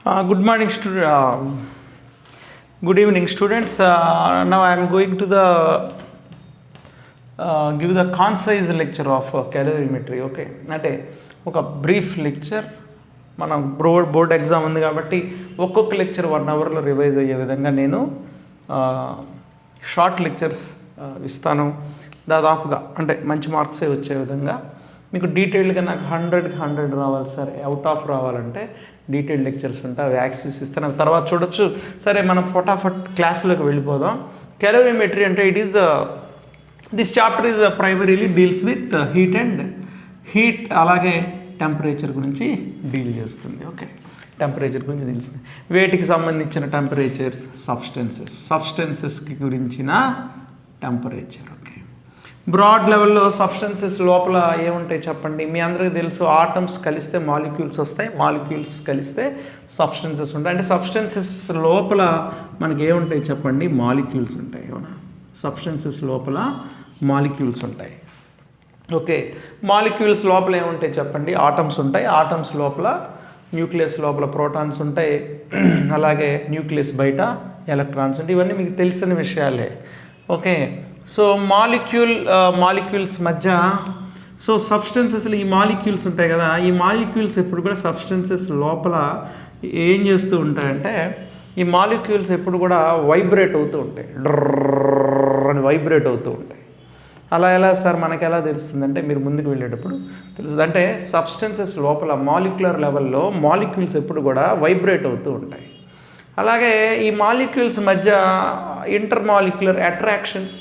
Good morning, good evening, students. Now I am going to give the concise lecture of calorimetry. Okay, అంటే ఒక brief lecture. మనం board exam ఉంది కాబట్టి ఒక్కొక్క lecture 1 అవర్లో revise అయ్యే విధంగా నేను షార్ట్ లెక్చర్స్ ఇస్తాను. దాదాపుగా అంటే మంచి మార్క్సే వచ్చే విధంగా మీకు డీటెయిల్డ్గా నాకు 100కి 100 రావాలి సార్, అవుట్ ఆఫ్ రావాలంటే డీటెయిల్డ్ లెక్చర్స్ ఉంటాయి, అవి యాక్సెస్ ఇస్తాను, తర్వాత చూడొచ్చు. సరే, మనం ఫటాఫట్ క్లాసులోకి వెళ్ళిపోదాం. క్యాలోరీమెట్రీ అంటే this chapter is primarily deals with heat అలాగే టెంపరేచర్ గురించి డీల్ చేస్తుంది. ఓకే, టెంపరేచర్ గురించి తెలుస్తుంది. వేటికి సంబంధించిన టెంపరేచర్స్, సబ్స్టెన్సెస్కి గురించిన టెంపరేచర్. ఓకే, బ్రాడ్ లెవెల్లో సబ్స్టెన్సెస్ లోపల ఏముంటాయి చెప్పండి. మీ అందరికీ తెలుసు, ఆటమ్స్ కలిస్తే మాలిక్యూల్స్ వస్తాయి, మాలిక్యూల్స్ కలిస్తే సబ్స్టెన్సెస్ ఉంటాయి. అంటే సబ్స్టెన్సెస్ లోపల మనకి ఏముంటాయి చెప్పండి, మాలిక్యూల్స్ ఉంటాయి. అవునా, సబ్స్టెన్సెస్ లోపల మాలిక్యూల్స్ ఉంటాయి. ఓకే, మాలిక్యూల్స్ లోపల ఏముంటాయి చెప్పండి, ఆటమ్స్ ఉంటాయి. ఆటమ్స్ లోపల న్యూక్లియస్ లోపల ప్రోటాన్స్ ఉంటాయి, అలాగే న్యూక్లియస్ బయట ఎలక్ట్రాన్స్ ఉంటాయి. ఇవన్నీ మీకు తెలిసిన విషయాలే. ఓకే, సో మాలిక్యూల్స్ మధ్య సబ్స్టెన్సెస్లో ఈ మాలిక్యూల్స్ ఉంటాయి కదా, ఈ మాలిక్యూల్స్ ఎప్పుడు కూడా సబ్స్టెన్సెస్ లోపల ఏం చేస్తూ ఉంటాయంటే, ఈ మాలిక్యూల్స్ ఎప్పుడు కూడా వైబ్రేట్ అవుతూ ఉంటాయి, డ్రర్ అని వైబ్రేట్ అవుతూ ఉంటాయి. అలా ఎలా సార్, మనకు ఎలా తెలుస్తుందంటే, మీరు ముందుకు వెళ్ళేటప్పుడు తెలుస్తుంది. అంటే సబ్స్టెన్సెస్ లోపల మాలిక్యులర్ లెవెల్లో మాలిక్యూల్స్ ఎప్పుడు కూడా వైబ్రేట్ అవుతూ ఉంటాయి. అలాగే ఈ మాలిక్యూల్స్ మధ్య ఇంటర్మాలిక్యులర్ అట్రాక్షన్స్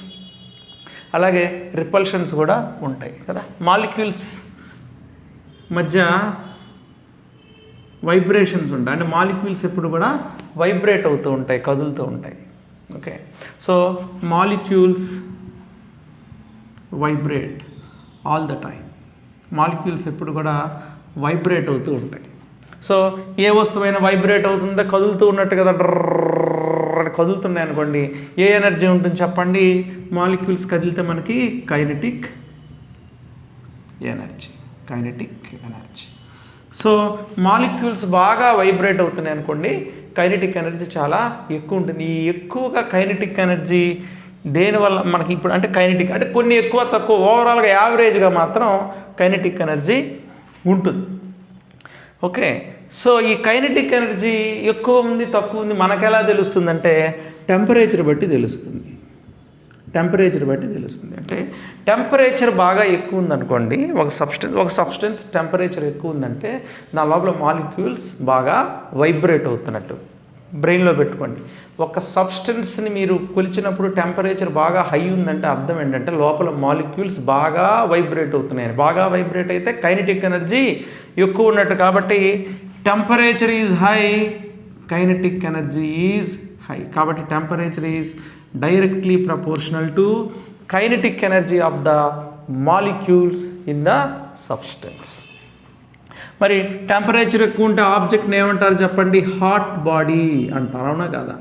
అలాగే రిపల్షన్స్ కూడా ఉంటాయి కదా. మాలిక్యూల్స్ మధ్య వైబ్రేషన్స్ ఉంటాయి, అంటే మాలిక్యూల్స్ ఎప్పుడు కూడా వైబ్రేట్ అవుతూ ఉంటాయి, కదులుతూ ఉంటాయి. Okay, so molecules vibrate all the time. Molecules ఎప్పుడు కూడా వైబ్రేట్ అవుతూ ఉంటాయి. సో ఏ వస్తువైనా వైబ్రేట్ అవుతుందో కదులుతూ ఉన్నట్టు కదా, డ్రర్ కదులుతున్నాయి అనుకోండి, ఏ ఎనర్జీ ఉంటుంది చెప్పండి, మాలిక్యూల్స్ కదిలితే మనకి కైనెటిక్ ఎనర్జీ. సో మాలిక్యూల్స్ బాగా వైబ్రేట్ అవుతున్నాయి అనుకోండి, కైనెటిక్ ఎనర్జీ చాలా ఎక్కువ ఉంటుంది. ఈ ఎక్కువగా కైనెటిక్ ఎనర్జీ దేనివల్ల మనకి ఇప్పుడు అంటే కైనెటిక్ అంటే కొన్ని ఎక్కువ తక్కువ, ఓవరాల్గా యావరేజ్గా మాత్రం కైనెటిక్ ఎనర్జీ ఉంటుంది. ఓకే, సో ఈ కైనెటిక్ ఎనర్జీ ఎక్కువ ఉంది తక్కువ ఉంది మనకు ఎలా తెలుస్తుందంటే, టెంపరేచర్ బట్టి తెలుస్తుంది. అంటే టెంపరేచర్ బాగా ఎక్కువ ఉందనుకోండి, ఒక సబ్స్టెన్స్ టెంపరేచర్ ఎక్కువ ఉందంటే నా లోపల మాలిక్యూల్స్ బాగా వైబ్రేట్ అవుతున్నట్టు. బ్రెయిన్లో పెట్టుకోండి, ఒక సబ్స్టెన్స్ని మీరు కొలిచినప్పుడు టెంపరేచర్ బాగా హై ఉందంటే అర్థం ఏంటంటే లోపల మాలిక్యూల్స్ బాగా వైబ్రేట్ అవుతున్నాయని. బాగా వైబ్రేట్ అయితే కైనెటిక్ ఎనర్జీ ఎక్కువ ఉన్నట్టు. కాబట్టి temperature is high, kinetic energy is high. కాబట్టి temperature is directly proportional to kinetic energy of the molecules in the substance. మరి టెంపరేచర్ ఎక్కువ ఉంటే ఆబ్జెక్ట్ని ఏమంటారు చెప్పండి, హాట్ బాడీ అంటారు. అవునా కదా,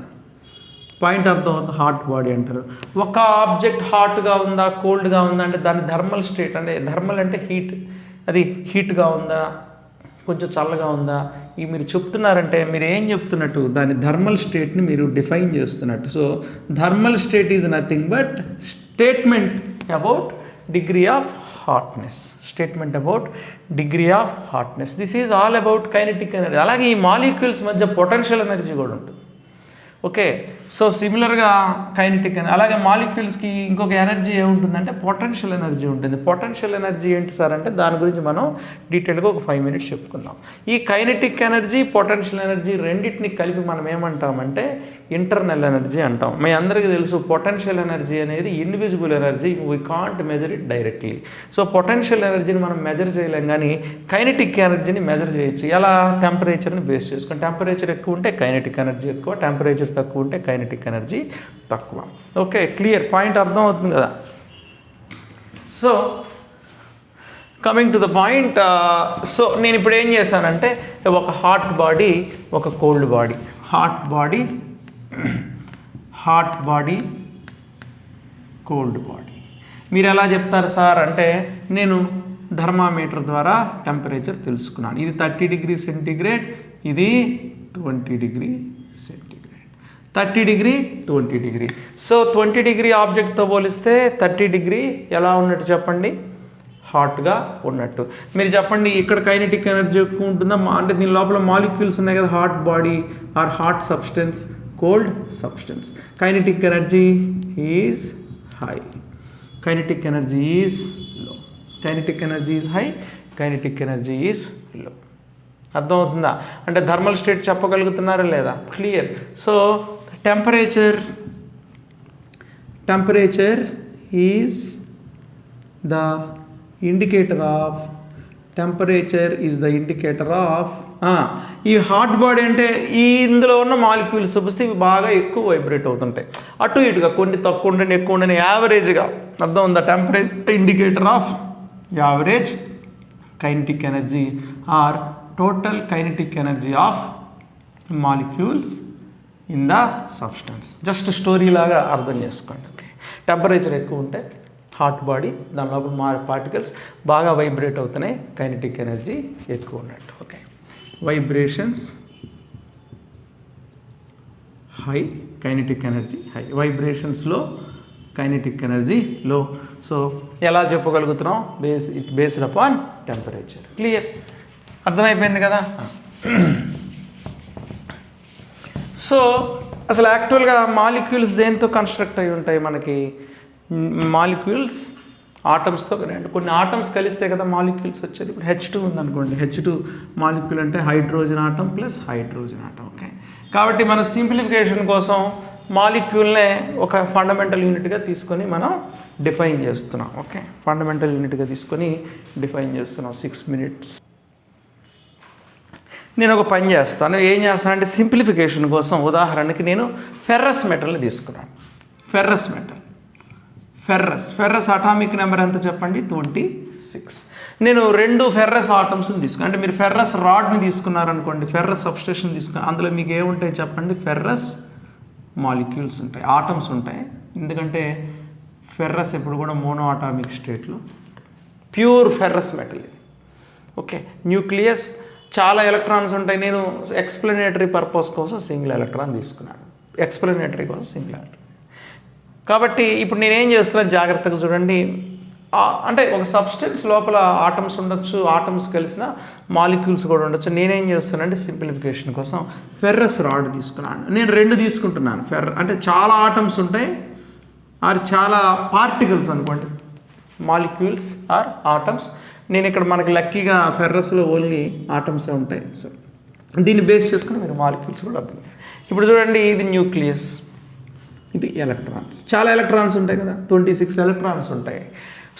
పాయింట్ అర్థం అవుతుంది, హాట్ బాడీ అంటారు. ఒక ఆబ్జెక్ట్ హాట్గా ఉందా కోల్డ్గా ఉందా అంటే దాని థర్మల్ స్టేట్, అంటే థర్మల్ అంటే హీట్, అది హీట్గా ఉందా కొంచెం చల్లగా ఉందా, ఇవి మీరు చెప్తున్నారంటే మీరు ఏం చెప్తున్నట్టు, దాని థర్మల్ స్టేట్ని మీరు డిఫైన్ చేస్తున్నట్టు. So thermal state is nothing but statement about degree of hotness. This is all about kinetic energy. అలాగే ఈ మాలిక్యూల్స్ మధ్య పొటెన్షియల్ ఎనర్జీ కూడా ఉంటుంది. ఓకే, సో సిమిలర్గా కైనెటిక్ ఎనర్జీ, అలాగే మాలిక్యూల్స్కి ఇంకొక ఎనర్జీ ఏముంటుందంటే పొటెన్షియల్ ఎనర్జీ ఉంటుంది. పొటెన్షియల్ ఎనర్జీ ఏంటి సార్ అంటే దాని గురించి మనం డీటెయిల్గా ఒక 5 minutes చెప్పుకుందాం. ఈ కైనెటిక్ ఎనర్జీ, పొటెన్షియల్ ఎనర్జీ రెండింటిని కలిపి మనం ఏమంటామంటే ఇంటర్నల్ ఎనర్జీ అంటాం. మీ అందరికీ తెలుసు, పొటెన్షియల్ ఎనర్జీ అనేది invisible energy, we can't measure it directly. So potential ఎనర్జీని మనం మెజర్ చేయలేం, కానీ కైనెటిక్ ఎనర్జీని మెజర్ చేయొచ్చు. ఎలా, టెంపరేచర్ని బేస్ చేసుకొని. టెంపరేచర్ ఎక్కువ ఉంటే కైనెటిక్ ఎనర్జీ ఎక్కువ, టెంపరేచర్ తక్కువ ఉంటే కైనెటిక్ ఎనర్జీ తక్కువ. ఓకే, క్లియర్, పాయింట్ అర్థం అవుతుంది కదా. So coming to the point, so నేను ఇప్పుడు ఏం చేశానంటే ఒక హాట్ బాడీ, ఒక cold body, hot body cold body. మీరు ఎలా చెప్తారు సార్ అంటే, నేను థర్మామీటర్ ద్వారా టెంపరేచర్ తెలుసుకున్నాను. ఇది 30 degrees సెంటీగ్రేడ్, ఇది 20 degree centigrade, 30 degree 20 degree. So 20 degree ఆబ్జెక్ట్తో పోలిస్తే 30 degree ఎలా ఉన్నట్టు చెప్పండి, హాట్గా ఉన్నట్టు. మీరు చెప్పండి ఇక్కడ కైనెటిక్ ఎనర్జీ ఎక్కువ ఉంటుందా, అంటే దీని లోపల మాలిక్యూల్స్ ఉన్నాయి కదా, hot body or hot substance, cold substance. Kinetic energy is high, kinetic energy is low. Kinetic energy is high, kinetic energy is low. అర్థమవుతుందా? అంటే థర్మల్ స్టేట్ చెప్పగలుగుతున్నారా లేదా? Clear. So temperature is the indicator of ఈ hot body. అంటే ఈ ఇందులో ఉన్న molecules చూపిస్తే ఇవి బాగా ఎక్కువ వైబ్రేట్ అవుతుంటాయి, అటు ఇటుగా కొన్ని తక్కువ ఉండని ఎక్కువ ఉండని యావరేజ్గా. అర్థం ఉందా? Temperature indicator of average kinetic energy or total kinetic energy of molecules in the substance. Just story లాగా అర్థం చేసుకోండి. ఓకే, టెంపరేచర్ ఎక్కువ ఉంటే హాట్ బాడీ, దాని లోపల పార్టికల్స్ బాగా వైబ్రేట్ అవుతున్నాయి, కైనెటిక్ ఎనర్జీ ఎక్కువ ఉన్నట్టు. Okay, vibrations high, kinetic energy high. వైబ్రేషన్స్లో కైనెటిక్ ఎనర్జీ లో. సో ఎలా చెప్పగలుగుతున్నాం? Based upon temperature. క్లియర్, అర్థమైపోయింది కదా? సో అసలు యాక్చువల్గా మాలిక్యూల్స్ దేంతో కన్స్ట్రక్ట్ అయి ఉంటాయి మనకి? మాలిక్యూల్స్ ఆటమ్స్తో, అంటే కొన్ని ఆటమ్స్ కలిస్తే కదా మాలిక్యూల్స్ వచ్చేది. ఇప్పుడు H2 ఉందనుకోండి, H2 మాలిక్యూల్ అంటే hydrogen atom plus hydrogen atom. Okay, కాబట్టి మన సింప్లిఫికేషన్ కోసం మాలిక్యూల్నే ఒక ఫండమెంటల్ యూనిట్గా తీసుకొని మనం డిఫైన్ చేస్తున్నాం. ఓకే, ఫండమెంటల్ యూనిట్గా తీసుకొని డిఫైన్ చేస్తున్నాం. 6 minutes. నేను ఒక పని చేస్తాను. ఏం చేస్తానంటే సింప్లిఫికేషన్ కోసం ఉదాహరణకి నేను ఫెర్రస్ మెటల్ని తీసుకున్నాను. ఫెర్రస్ అటామిక్ నెంబర్ ఎంత చెప్పండి? 26. నేను 2 ఫెర్రస్ ఆటమ్స్ని తీసుకున్నాను. అంటే మీరు ఫెర్రస్ రాడ్ని తీసుకున్నారనుకోండి, ఫెర్రస్ సబ్స్టేషన్ తీసుకున్నారు, అందులో మీకు ఏముంటాయి చెప్పండి? ఫెర్రస్ మాలిక్యూల్స్ ఉంటాయి, ఆటమ్స్ ఉంటాయి. ఎందుకంటే ఫెర్రస్ ఎప్పుడు కూడా మోనో అటామిక్ స్టేట్లో, ప్యూర్ ఫెర్రస్ మెటల్ ఇది. ఓకే, న్యూక్లియస్, చాలా ఎలక్ట్రాన్స్ ఉంటాయి. నేను ఎక్స్ప్లెనేటరీ పర్పస్ కోసం సింగిల్ ఎలక్ట్రాన్ తీసుకున్నాను, ఎక్స్ప్లెనేటరీ కోసం సింగిల్ ఎలక్ట్రాన్. కాబట్టి ఇప్పుడు నేనేం చేస్తున్నాను జాగ్రత్తగా చూడండి. అంటే ఒక సబ్స్టెన్స్ లోపల ఆటమ్స్ ఉండొచ్చు, ఆటమ్స్ కలిసిన మాలిక్యూల్స్ కూడా ఉండొచ్చు. నేనేం చేస్తానంటే సింప్లిఫికేషన్ కోసం ఫెర్రస్ రాడ్ తీసుకున్నాను. నేను 2 తీసుకుంటున్నాను. అంటే చాలా ఆటమ్స్ ఉంటాయి ఆర్ చాలా పార్టికల్స్ అనుకోండి, మాలిక్యూల్స్ ఆర్ ఆటమ్స్. నేను ఇక్కడ మనకి లక్కీగా ఫెర్రస్లో ఓన్లీ ఆటమ్సే ఉంటాయి. సో దీన్ని బేస్ చేసుకుని మీరు మాలిక్యూల్స్ కూడా అర్థం. ఇప్పుడు చూడండి, ఇది న్యూక్లియస్, ఇది ఎలక్ట్రాన్స్. చాలా ఎలక్ట్రాన్స్ ఉంటాయి కదా, 26 ఎలక్ట్రాన్స్ ఉంటాయి.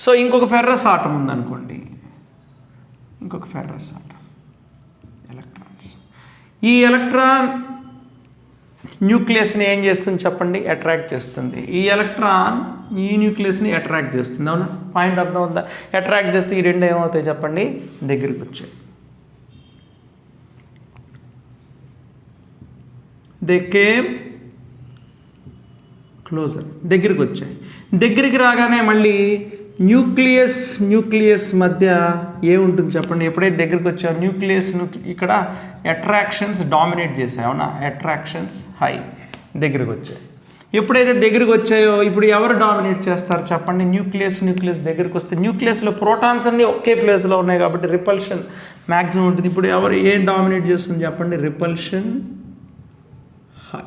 సో ఇంకొక ఫెర్రస్ ఆటం ఉందనుకోండి, ఇంకొక ఫెర్రస్ ఆటం, ఎలక్ట్రాన్స్. ఈ ఎలక్ట్రాన్ న్యూక్లియస్ని ఏం చేస్తుంది చెప్పండి? అట్రాక్ట్ చేస్తుంది. ఈ ఎలక్ట్రాన్ ఈ న్యూక్లియస్ని అట్రాక్ట్ చేస్తుంది. అవునా? పాయింట్ అర్థం అవుతుందా? అట్రాక్ట్ చేస్తే ఈ 2 ఏమవుతాయి చెప్పండి? దగ్గరికి వచ్చాయి. దే కేమ్ క్లోజర్, దగ్గరికి వచ్చాయి. దగ్గరికి రాగానే మళ్ళీ న్యూక్లియస్ మధ్య ఏముంటుంది చెప్పండి? ఎప్పుడైతే దగ్గరికి వచ్చాయో న్యూక్లియస్ ఇక్కడ అట్రాక్షన్స్ డామినేట్ చేశాయి. అవునా? అట్రాక్షన్స్ హై, దగ్గరికి వచ్చాయి. ఎప్పుడైతే దగ్గరికి వచ్చాయో ఇప్పుడు ఎవరు డామినేట్ చేస్తారు చెప్పండి? న్యూక్లియస్ దగ్గరికి వస్తే న్యూక్లియస్లో ప్రోటాన్స్ అన్నీ ఒకే ప్లేస్లో ఉన్నాయి కాబట్టి రిపల్షన్ మ్యాక్సిమం ఉంటుంది. ఇప్పుడు ఎవరు ఏం డామినేట్ చేస్తుంది చెప్పండి? Repulsion high.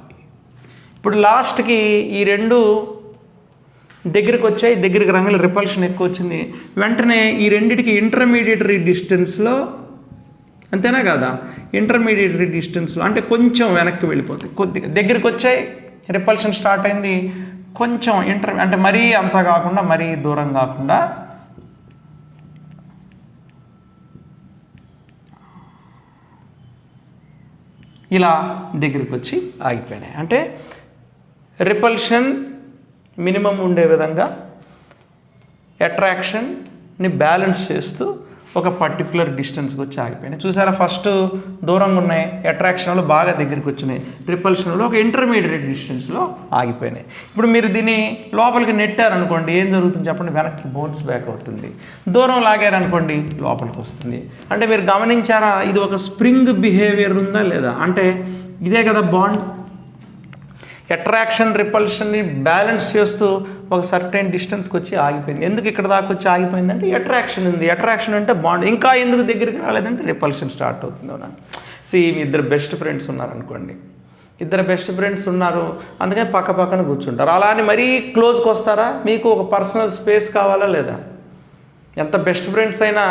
ఇప్పుడు లాస్ట్కి ఈ 2 దగ్గరికి వచ్చాయి, దగ్గరికి రంగుల రిపల్షన్ ఎక్కువ వచ్చింది. వెంటనే ఈ రెండిటికి ఇంటర్మీడియటరీ డిస్టెన్స్లో, అంతేనా కదా? ఇంటర్మీడియటరీ డిస్టెన్స్లో అంటే కొంచెం వెనక్కి వెళ్ళిపోతాయి. కొద్దిగా దగ్గరికి వచ్చాయి, రిపల్షన్ స్టార్ట్ అయింది, కొంచెం అంటే మరీ అంత కాకుండా మరీ దూరం కాకుండా ఇలా దగ్గరికి వచ్చి ఆగిపోయినాయి. అంటే రిపల్షన్ మినిమం ఉండే విధంగా అట్రాక్షన్ని బ్యాలెన్స్ చేస్తూ ఒక పర్టికులర్ డిస్టెన్స్కి వచ్చి ఆగిపోయినాయి. చూసారా, ఫస్ట్ దూరంగా ఉన్నాయి, అట్రాక్షన్లో బాగా దగ్గరికి వచ్చినాయి, రిపల్షన్లో ఒక ఇంటర్మీడియట్ డిస్టెన్స్లో ఆగిపోయినాయి. ఇప్పుడు మీరు దీన్ని లోపలికి నెట్టారనుకోండి, ఏం జరుగుతుంది చెప్పండి, వెనక్కి బౌన్స్ బ్యాక్ అవుతుంది. దూరం లాగారనుకోండి, లోపలికి వస్తుంది. అంటే మీరు గమనించారా, ఇది ఒక స్ప్రింగ్ బిహేవియర్ ఉందా లేదా? అంటే ఇదే కదా బాండ్. అట్రాక్షన్ రిపల్షన్ని బ్యాలెన్స్ చేస్తూ ఒక సర్టెన్ డిస్టెన్స్కి వచ్చి ఆగిపోయింది. ఎందుకు ఇక్కడ దాకా వచ్చి ఆగిపోయిందంటే అట్రాక్షన్ ఉంది. అట్రాక్షన్ అంటే బాండ్. ఇంకా ఎందుకు దగ్గరికి రాలేదంటే రిపల్షన్ స్టార్ట్ అవుతుంది. అవునా? మీ ఇద్దరు బెస్ట్ ఫ్రెండ్స్ ఉన్నారనుకోండి, ఇద్దరు బెస్ట్ ఫ్రెండ్స్ ఉన్నారు, అందుకని పక్క పక్కన కూర్చుంటారు. అలా అని మరీ క్లోజ్కి వస్తారా? మీకు ఒక పర్సనల్ స్పేస్ కావాలా లేదా? ఎంత బెస్ట్ ఫ్రెండ్స్ అయినా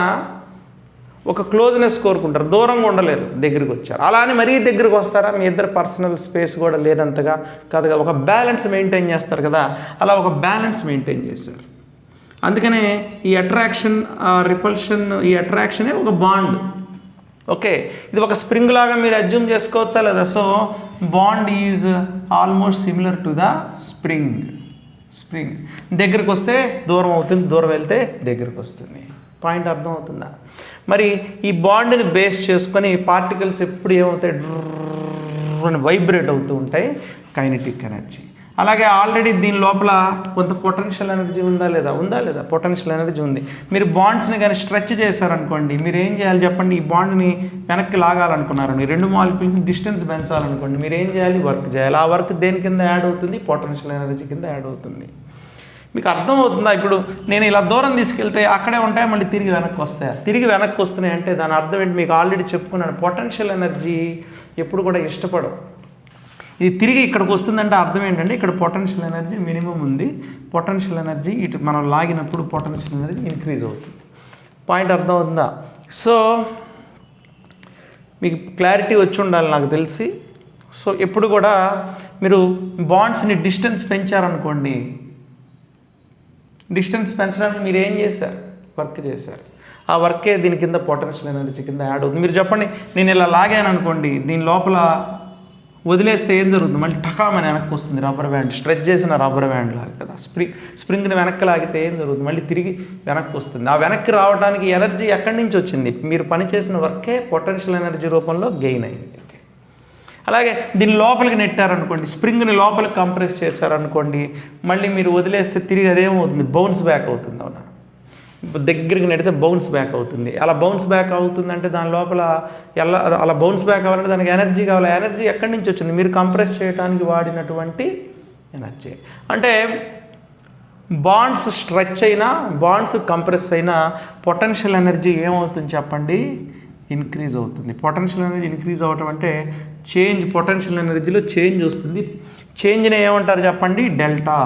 ఒక క్లోజ్నెస్ కోరుకుంటారు, దూరంగా ఉండలేరు, దగ్గరికి వచ్చారు. అలా అని మరీ దగ్గరికి వస్తారా? మీ ఇద్దరు పర్సనల్ స్పేస్ కూడా లేనంతగా కాదుగా, ఒక బ్యాలెన్స్ మెయింటైన్ చేస్తారు కదా, అలా ఒక బ్యాలెన్స్ మెయింటైన్ చేశారు. అందుకనే ఈ అట్రాక్షన్ రిపల్షన్, ఈ అట్రాక్షనే ఒక బాండ్. ఓకే, ఇది ఒక స్ప్రింగ్ లాగా మీరు అజ్యూమ్ చేసుకోవచ్చా లేదా? So bond is almost similar to the spring. దగ్గరికి వస్తే దూరం అవుతుంది, దూరం వెళ్తే దగ్గరికి వస్తుంది. పాయింట్ అర్థం అవుతుందా? మరి ఈ బాండ్ని బేస్ చేసుకొని పార్టికల్స్ ఎప్పుడు ఏమవుతాయి, అని వైబ్రేట్ అవుతూ ఉంటాయి, కైనెటిక్ ఎనర్జీ. అలాగే ఆల్రెడీ దీని లోపల కొంత పొటెన్షియల్ ఎనర్జీ ఉందా లేదా? పొటెన్షియల్ ఎనర్జీ ఉంది. మీరు బాండ్స్ని కానీ స్ట్రెచ్ చేశారనుకోండి, మీరు ఏం చేయాలి చెప్పండి? ఈ బాండ్ని వెనక్కి లాగాలనుకున్నారండి, రెండు మాలిక్యూల్స్ని డిస్టెన్స్ పెంచాలనుకోండి, మీరు ఏం చేయాలి? వర్క్ చేయాలి. ఆ వర్క్ దేని కింద యాడ్ అవుతుంది? పొటెన్షియల్ ఎనర్జీ కింద యాడ్ అవుతుంది. మీకు అర్థమవుతుందా? ఇప్పుడు నేను ఇలా దూరం తీసుకెళ్తే అక్కడే ఉంటాయి, మళ్ళీ తిరిగి వెనక్కి వస్తాయి. తిరిగి వెనక్కి వస్తున్నాయి అంటే దాని అర్థం ఏంటి? మీకు ఆల్రెడీ చెప్పుకున్నాను, పొటెన్షియల్ ఎనర్జీ ఎప్పుడు కూడా ఇష్టపడవు. ఇది తిరిగి ఇక్కడికి వస్తుందంటే అర్థం ఏంటంటే ఇక్కడ పొటెన్షియల్ ఎనర్జీ మినిమం ఉంది. పొటెన్షియల్ ఎనర్జీ ఇటు మనం లాగినప్పుడు పొటెన్షియల్ ఎనర్జీ ఇంక్రీజ్ అవుతుంది. పాయింట్ అర్థం అవుతుందా? సో మీకు క్లారిటీ వచ్చి ఉండాలి నాకు తెలిసి. సో ఎప్పుడు కూడా మీరు బాండ్స్ని డిస్టెన్స్ పెంచారనుకోండి, డిస్టెన్స్ పెంచడానికి మీరు ఏం చేశారు? వర్క్ చేశారు. ఆ వర్కే దీని కింద పొటెన్షియల్ ఎనర్జీ కింద యాడ్ అవుతుంది. మీరు చెప్పండి, నేను ఇలా లాగాను అనుకోండి, దీని లోపల వదిలేస్తే ఏం జరుగుతుంది? మళ్ళీ టకామని వెనక్కి వస్తుంది. రబ్బర్ బ్యాండ్, స్ట్రెచ్ చేసిన రబ్బర్ బ్యాండ్ లాగా కదా. స్ప్రింగ్ని వెనక్కి లాగితే ఏం జరుగుతుంది? మళ్ళీ తిరిగి వెనక్కి వస్తుంది. ఆ వెనక్కి రావడానికి ఎనర్జీ ఎక్కడి నుంచి వచ్చింది? మీరు పనిచేసిన వర్కే పొటెన్షియల్ ఎనర్జీ రూపంలో గెయిన్ అయింది. అలాగే దీన్ని లోపలికి నెట్టారనుకోండి, స్ప్రింగ్ని లోపలికి కంప్రెస్ చేశారనుకోండి, మళ్ళీ మీరు వదిలేస్తే తిరిగి అదేమవుతుంది? బౌన్స్ బ్యాక్ అవుతుంది. అవునా? దగ్గరికి నెడితే బౌన్స్ బ్యాక్ అవుతుంది. అలా బౌన్స్ బ్యాక్ అవుతుందంటే దాని లోపల అలా బౌన్స్ బ్యాక్ అవ్వాలంటే దానికి ఎనర్జీ కావాలి. ఎనర్జీ ఎక్కడి నుంచి వచ్చింది? మీరు కంప్రెస్ చేయడానికి వాడినటువంటి ఎనర్జీ. అంటే బాండ్స్ స్ట్రెచ్ అయినా, బాండ్స్ కంప్రెస్ అయినా పొటెన్షియల్ ఎనర్జీ ఏమవుతుంది చెప్పండి? ఇంక్రీజ్ అవుతుంది. పొటెన్షియల్ ఎనర్జీ ఇంక్రీజ్ అవ్వటం అంటే చేంజ్, పొటెన్షియల్ ఎనర్జీలో చేంజ్ వస్తుంది. చేంజ్ని ఏమంటారు చెప్పండి? డెల్టా.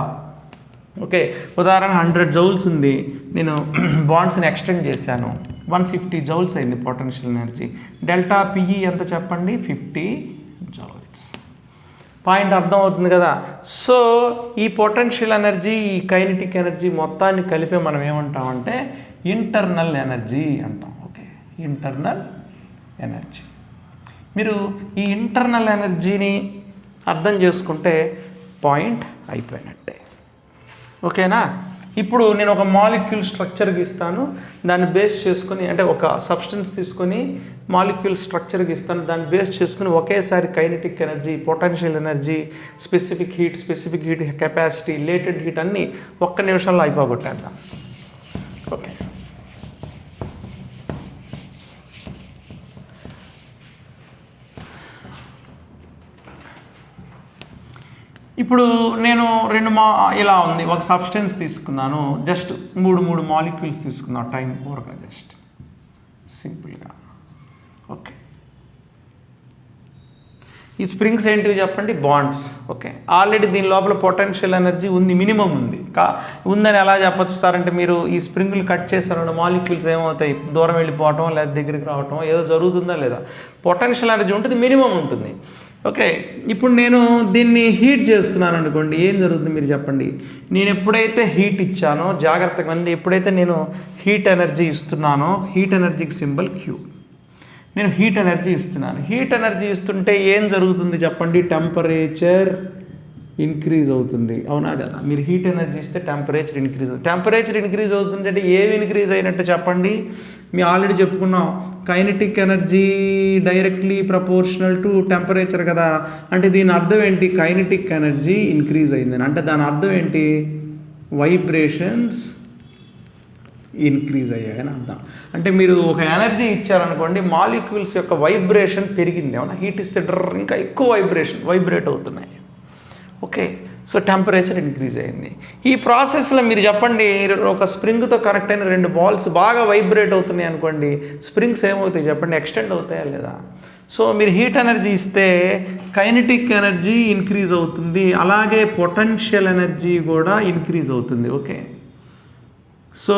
ఓకే, ఉదాహరణ 100 జౌల్స్ ఉంది, నేను బాండ్స్ని ఎక్స్టెండ్ చేశాను, 150 జౌల్స్ అయింది పొటెన్షియల్ ఎనర్జీ. డెల్టా పిఈ ఎంత చెప్పండి? 50 జౌల్స్. పాయింట్ అర్థం అవుతుంది కదా? సో ఈ పొటెన్షియల్ ఎనర్జీ, ఈ కైనెటిక్ ఎనర్జీ మొత్తాన్ని కలిపే మనం ఏమంటామంటే ఇంటర్నల్ ఎనర్జీ అంటాం. Okay, internal energy. మీరు ఈ ఇంటర్నల్ ఎనర్జీని అర్థం చేసుకుంటే పాయింట్ అయిపోయినట్టే. ఓకేనా? ఇప్పుడు నేను ఒక మాలిక్యూల్ స్ట్రక్చర్ గీస్తాను, దాన్ని బేస్ చేసుకొని, అంటే ఒక సబ్స్టెన్స్ తీసుకొని మాలిక్యూల్ స్ట్రక్చర్ గీస్తాను, దాన్ని బేస్ చేసుకుని ఒకేసారి kinetic energy, potential energy, specific heat capacity, latent heat అన్నీ ఒక్క నిమిషంలో అయిపోగొట్టేద్దాం. ఓకే, ఇప్పుడు నేను ఇలా ఉంది, ఒక సబ్స్టెన్స్ తీసుకున్నాను, జస్ట్ మూడు మాలిక్యూల్స్ తీసుకున్నాను, టైం బోర్గా జస్ట్ సింపుల్గా. ఓకే, ఈ స్ప్రింగ్స్ ఏంటివి చెప్పండి? బాండ్స్. ఓకే, ఆల్రెడీ దీని లోపల పొటెన్షియల్ ఎనర్జీ ఉంది, మినిమం ఉంది. ఉందని ఎలా చెప్పచ్చు సార్ అంటే, మీరు ఈ స్ప్రింగ్లు కట్ చేశారంటే మాలిక్యూల్స్ ఏమవుతాయి? దూరం వెళ్ళిపోవటం లేదా దగ్గరికి రావటం ఏదో జరుగుతుందా లేదా? పొటెన్షియల్ ఎనర్జీ ఉంటుంది, మినిమం ఉంటుంది. ఓకే, ఇప్పుడు నేను దీన్ని హీట్ చేస్తున్నాను అనుకోండి, ఏం జరుగుతుంది మీరు చెప్పండి? నేను ఎప్పుడైతే హీట్ ఇచ్చానో, జాగ్రత్తగా అంటే ఎప్పుడైతే నేను హీట్ ఎనర్జీ ఇస్తున్నానో, హీట్ ఎనర్జీకి సింబల్ క్యూ, నేను హీట్ ఎనర్జీ ఇస్తున్నాను. హీట్ ఎనర్జీ ఇస్తుంటే ఏం జరుగుతుంది చెప్పండి? టెంపరేచర్ ఇంక్రీజ్ అవుతుంది, అవునా కదా? మీరు హీట్ ఎనర్జీ ఇస్తే టెంపరేచర్ ఇంక్రీజ్ అవుతుంది. టెంపరేచర్ ఇంక్రీజ్ అవుతుంది అంటే ఏవి ఇంక్రీజ్ అయినట్టు చెప్పండి? మేము ఆల్రెడీ చెప్పుకున్నాం, kinetic energy directly proportional to temperature కదా. అంటే దీని అర్థం ఏంటి? కైనెటిక్ ఎనర్జీ ఇంక్రీజ్ అయిందని. అంటే దాని అర్థం ఏంటి? వైబ్రేషన్స్ ఇంక్రీజ్ అయ్యాయని అర్థం. అంటే మీరు ఒక ఎనర్జీ ఇచ్చారనుకోండి, మాలిక్యూల్స్ యొక్క వైబ్రేషన్ పెరిగింది, అవునా? హీట్ ఇస్తే ఇంకా ఎక్కువ వైబ్రేట్ అవుతున్నాయి. ఓకే, సో టెంపరేచర్ ఇంక్రీజ్ అయింది. ఈ ప్రాసెస్లో మీరు చెప్పండి, ఒక స్ప్రింగ్తో కనెక్ట్ అయిన 2 బాల్స్ బాగా వైబ్రేట్ అవుతున్నాయి అనుకోండి, స్ప్రింగ్స్ ఏమవుతాయి చెప్పండి? ఎక్స్టెండ్ అవుతాయా లేదా? సో మీరు హీట్ ఎనర్జీ ఇస్తే కైనెటిక్ ఎనర్జీ ఇంక్రీజ్ అవుతుంది, అలాగే పొటెన్షియల్ ఎనర్జీ కూడా ఇంక్రీజ్ అవుతుంది. Okay, so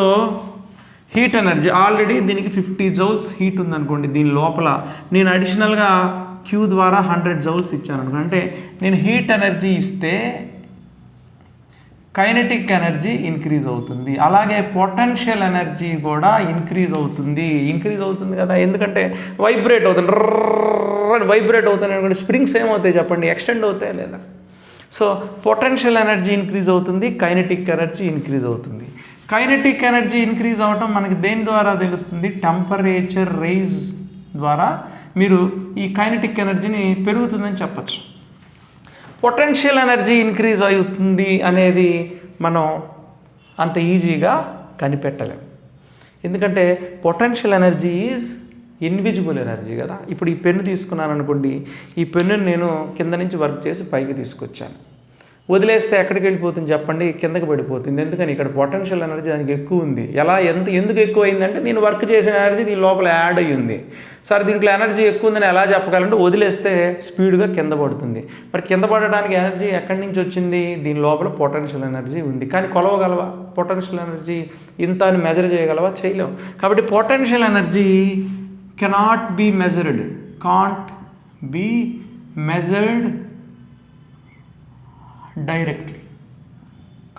heat energy already దీనికి 50 జౌల్స్ హీట్ ఉందనుకోండి, దీని లోపల నేను అడిషనల్గా Q ద్వారా 100 జౌల్స్ ఇచ్చాను అనుకో. అంటే నేను హీట్ ఎనర్జీ ఇస్తే కైనెటిక్ ఎనర్జీ ఇంక్రీజ్ అవుతుంది, అలాగే పొటెన్షియల్ ఎనర్జీ కూడా ఇంక్రీజ్ అవుతుంది కదా. ఎందుకంటే వైబ్రేట్ అవుతుంది అనుకోండి, స్ప్రింగ్స్ ఏమవుతాయి చెప్పండి? ఎక్స్టెండ్ అవుతాయా లేదా? సో పొటెన్షియల్ ఎనర్జీ ఇంక్రీజ్ అవుతుంది, కైనెటిక్ ఎనర్జీ ఇంక్రీజ్ అవుతుంది. కైనెటిక్ ఎనర్జీ ఇంక్రీజ్ అవ్వటం మనకి దేని ద్వారా తెలుస్తుంది? టెంపరేచర్ రైజ్ ద్వారా మీరు ఈ కైనెటిక్ ఎనర్జీని పెరుగుతుందని చెప్పచ్చు. పొటెన్షియల్ ఎనర్జీ ఇంక్రీజ్ అవుతుంది అనేది మనం అంత ఈజీగా కనిపెట్టలేం, ఎందుకంటే potential energy is invisible energy కదా. ఇప్పుడు ఈ పెన్ను తీసుకున్నాను అనుకోండి, ఈ పెన్నుని నేను కింద నుంచి వర్క్ చేసి పైకి తీసుకొచ్చాను, వదిలేస్తే ఎక్కడికి వెళ్ళిపోతుంది చెప్పండి? కిందకి పడిపోతుంది. ఎందుకని? ఇక్కడ పొటెన్షియల్ ఎనర్జీ దానికి ఎక్కువ ఉంది. ఎందుకు ఎక్కువ అయిందంటే నేను వర్క్ చేసిన ఎనర్జీ దీని లోపల యాడ్ అయ్యి ఉంది. సరే, దీంట్లో ఎనర్జీ ఎక్కువ ఉందని ఎలా చెప్పగలంటే, వదిలేస్తే స్పీడ్గా కింద పడుతుంది. మరి కింద పడడానికి ఎనర్జీ ఎక్కడి నుంచి వచ్చింది? దీని లోపల పొటెన్షియల్ ఎనర్జీ ఉంది. కానీ కొలవగలవా? పొటెన్షియల్ ఎనర్జీ ఇంత అని మెజర్ చేయగలవా? చేయలేవు. కాబట్టి potential energy cannot be measured, can't be measured directly,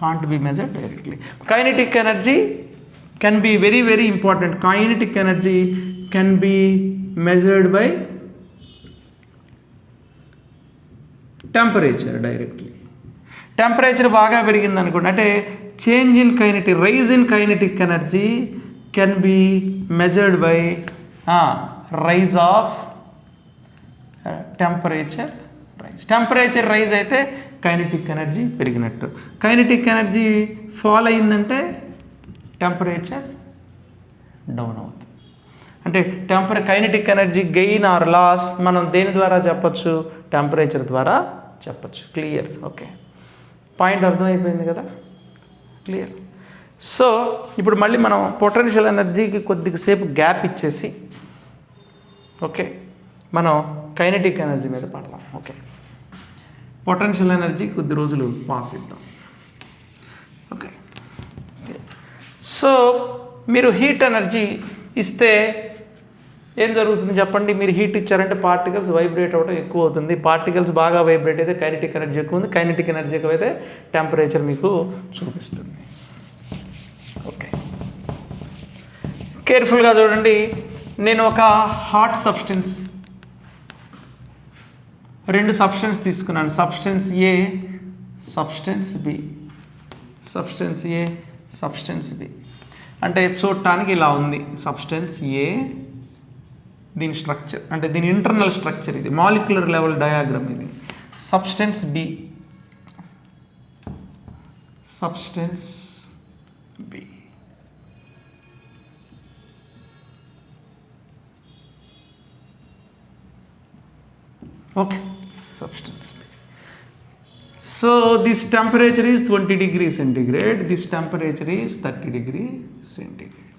can't be measured directly. Kinetic energy can be very, very important. Kinetic energy can be measured by temperature directly. Temperature బాగా పెరిగింది అనుకోండి, అంటే change in kinetic, rise in kinetic energy can be measured by rise of temperature rise అయితే kinetic energy పెరిగినట్టు. Kinetic energy fall అయిందంటే temperature down అవుతుంది. అంటే kinetic energy gain or loss మనం దేని ద్వారా చెప్పచ్చు? టెంపరేచర్ ద్వారా చెప్పచ్చు. క్లియర్? ఓకే, పాయింట్ అర్థమైపోయింది కదా? క్లియర్. సో ఇప్పుడు మళ్ళీ మనం పొటెన్షియల్ ఎనర్జీకి కొద్దిసేపు గ్యాప్ ఇచ్చేసి ఓకే మనం కైనెటిక్ ఎనర్జీ మీద పడదాం. ఓకే, పొటెన్షియల్ ఎనర్జీ కొద్ది రోజులు పాస్ ఇద్దాం. ఓకే, సో మీరు హీట్ ఎనర్జీ ఇస్తే ఏం జరుగుతుంది చెప్పండి? మీరు హీట్ ఇచ్చారంటే పార్టికల్స్ వైబ్రేట్ అవ్వడం ఎక్కువ అవుతుంది. పార్టికల్స్ బాగా వైబ్రేట్ అయితే కైనెటిక్ ఎనర్జీ ఎక్కువ ఉంది, కైనెటిక్ ఎనర్జీ ఎక్కువ అయితే టెంపరేచర్ మీకు చూపిస్తుంది. ఓకే, కేర్ఫుల్గా చూడండి. నేను ఒక హాట్ సబ్స్టెన్స్, 2 సబ్స్టెన్స్ తీసుకున్నాను, సబ్స్టెన్స్ ఏ, సబ్స్టెన్స్ బి. సబ్స్టెన్స్ ఏ, సబ్స్టెన్స్ బి అంటే చూడటానికి ఇలా ఉంది. సబ్స్టెన్స్ ఏ, దీని స్ట్రక్చర్ అంటే దీని ఇంటర్నల్ స్ట్రక్చర్ ఇది, మాలిక్యులర్ లెవెల్ డయాగ్రామ్ ఇది. Substance B, substance B. Okay, substance. So this temperature is 20 degrees centigrade, this temperature is 30 degrees centigrade.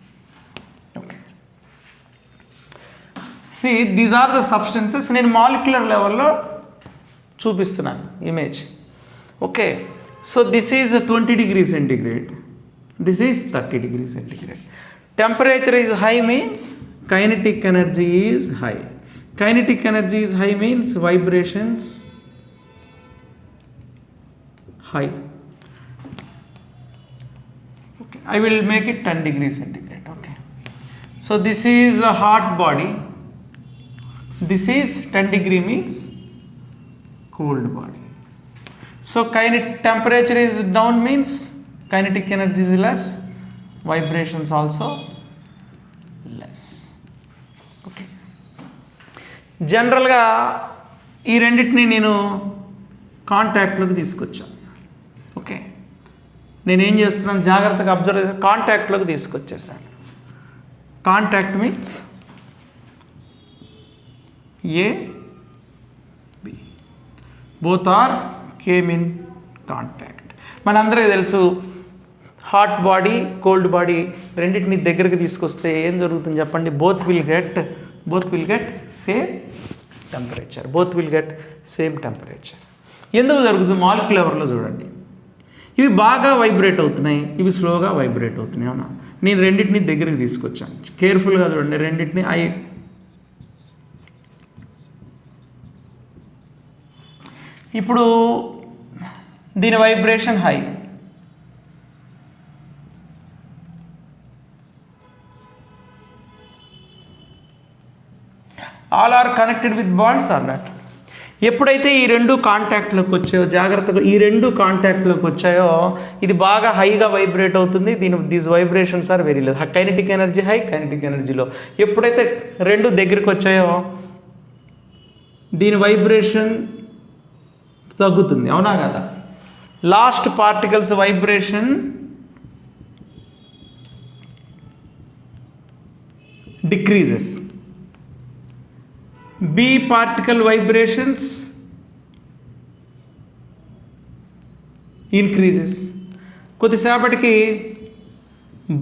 Okay, see these are the substances. నేను మాలిక్యులర్ లెవెల్లో చూపిస్తున్నాను image. Okay, so this is 20 degrees centigrade, this is 30 degrees centigrade. Temperature is high means kinetic energy is high. Kinetic energy is high means vibrations high. Okay, I will make it 10 degrees centigrade. Okay, so this is a hot body, this is 10 degree means cold body. So kinetic temperature is down means kinetic energy is less, vibrations also less. Okay. జనరల్గా ఈ రెండింటిని నేను కాంటాక్ట్లోకి తీసుకొచ్చాను. Okay, నేనేం చేస్తున్నాను జాగ్రత్తగా observe చేసి కాంటాక్ట్లోకి తీసుకొచ్చేసాను. Contact means A B both are came in contact. మనందరికీ తెలుసు హాట్ బాడీ కోల్డ్ బాడీ రెండింటిని దగ్గరికి తీసుకొస్తే ఏం జరుగుతుంది చెప్పండి? Both will get same temperature. ఎందుకు జరుగుతుంది? మాలిక్యులర్ లెవెల్లో చూడండి, ఇవి బాగా వైబ్రేట్ అవుతున్నాయి, ఇవి స్లోగా వైబ్రేట్ అవుతున్నాయి. అవునా? నేను రెండింటిని దగ్గరికి తీసుకొచ్చాను. కేర్ఫుల్గా చూడండి, రెండింటిని ఇప్పుడు దీని vibration high, all are connected with bonds or not. ఎప్పుడైతే ఈ రెండు కాంటాక్ట్లోకి వచ్చాయో, జాగ్రత్తగా ఈ రెండు కాంటాక్ట్లోకి వచ్చాయో, ఇది బాగా హైగా వైబ్రేట్ అవుతుంది. These vibrations are very less. Kinetic energy high, kinetic ఎనర్జీలో. ఎప్పుడైతే రెండు దగ్గరికి వచ్చాయో దీని వైబ్రేషన్ తగ్గుతుంది. అవునా కదా? Last particles vibration decreases, B particle vibrations increases. కొద్దిసేపటికి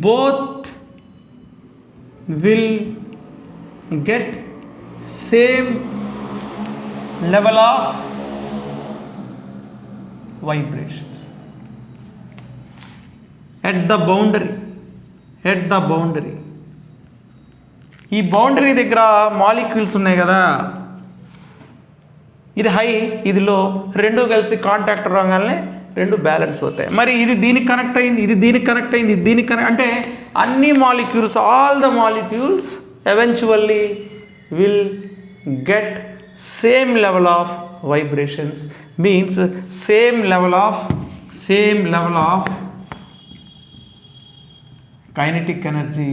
both will get same level of vibrations at the boundary. ఈ బౌండరీ దగ్గర మాలిక్యూల్స్ ఉన్నాయి కదా, ఇది హై, ఇది లో, రెండు కలిసి కాంటాక్ట్ రాగానే రెండు బ్యాలెన్స్ అవుతాయి. మరి ఇది దీనికి కనెక్ట్ అయింది, ఇది దీనికి కనెక్ట్ అయింది, ఇది దీనికి కనెక్ట్, అంటే అన్ని molecules, all the molecules eventually will get same level of vibrations. Means same level of kinetic energy,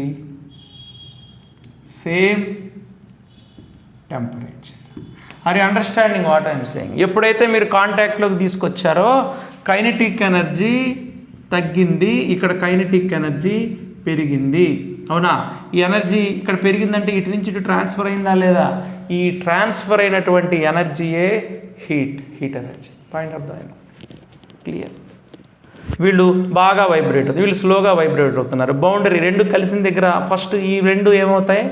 same temperature. Are you understanding what I'm saying? ఎప్పుడైతే మీరు కాంటాక్ట్లోకి తీసుకొచ్చారో కైనెటిక్ ఎనర్జీ తగ్గింది, ఇక్కడ కైనెటిక్ ఎనర్జీ పెరిగింది. అవునా? ఈ ఎనర్జీ ఇక్కడ పెరిగిందంటే ఇటు నుంచి ఇటు ట్రాన్స్ఫర్ అయిందా లేదా? ఈ ట్రాన్స్ఫర్ అయినటువంటి ఎనర్జీయే heat energy. Point of the clear? వీళ్ళు బాగా వైబ్రేట్ అవుతుంది, వీళ్ళు స్లోగా వైబ్రేట్ అవుతున్నారు. బౌండరీ రెండు కలిసిన దగ్గర ఫస్ట్ ఈ రెండు ఏమవుతాయి?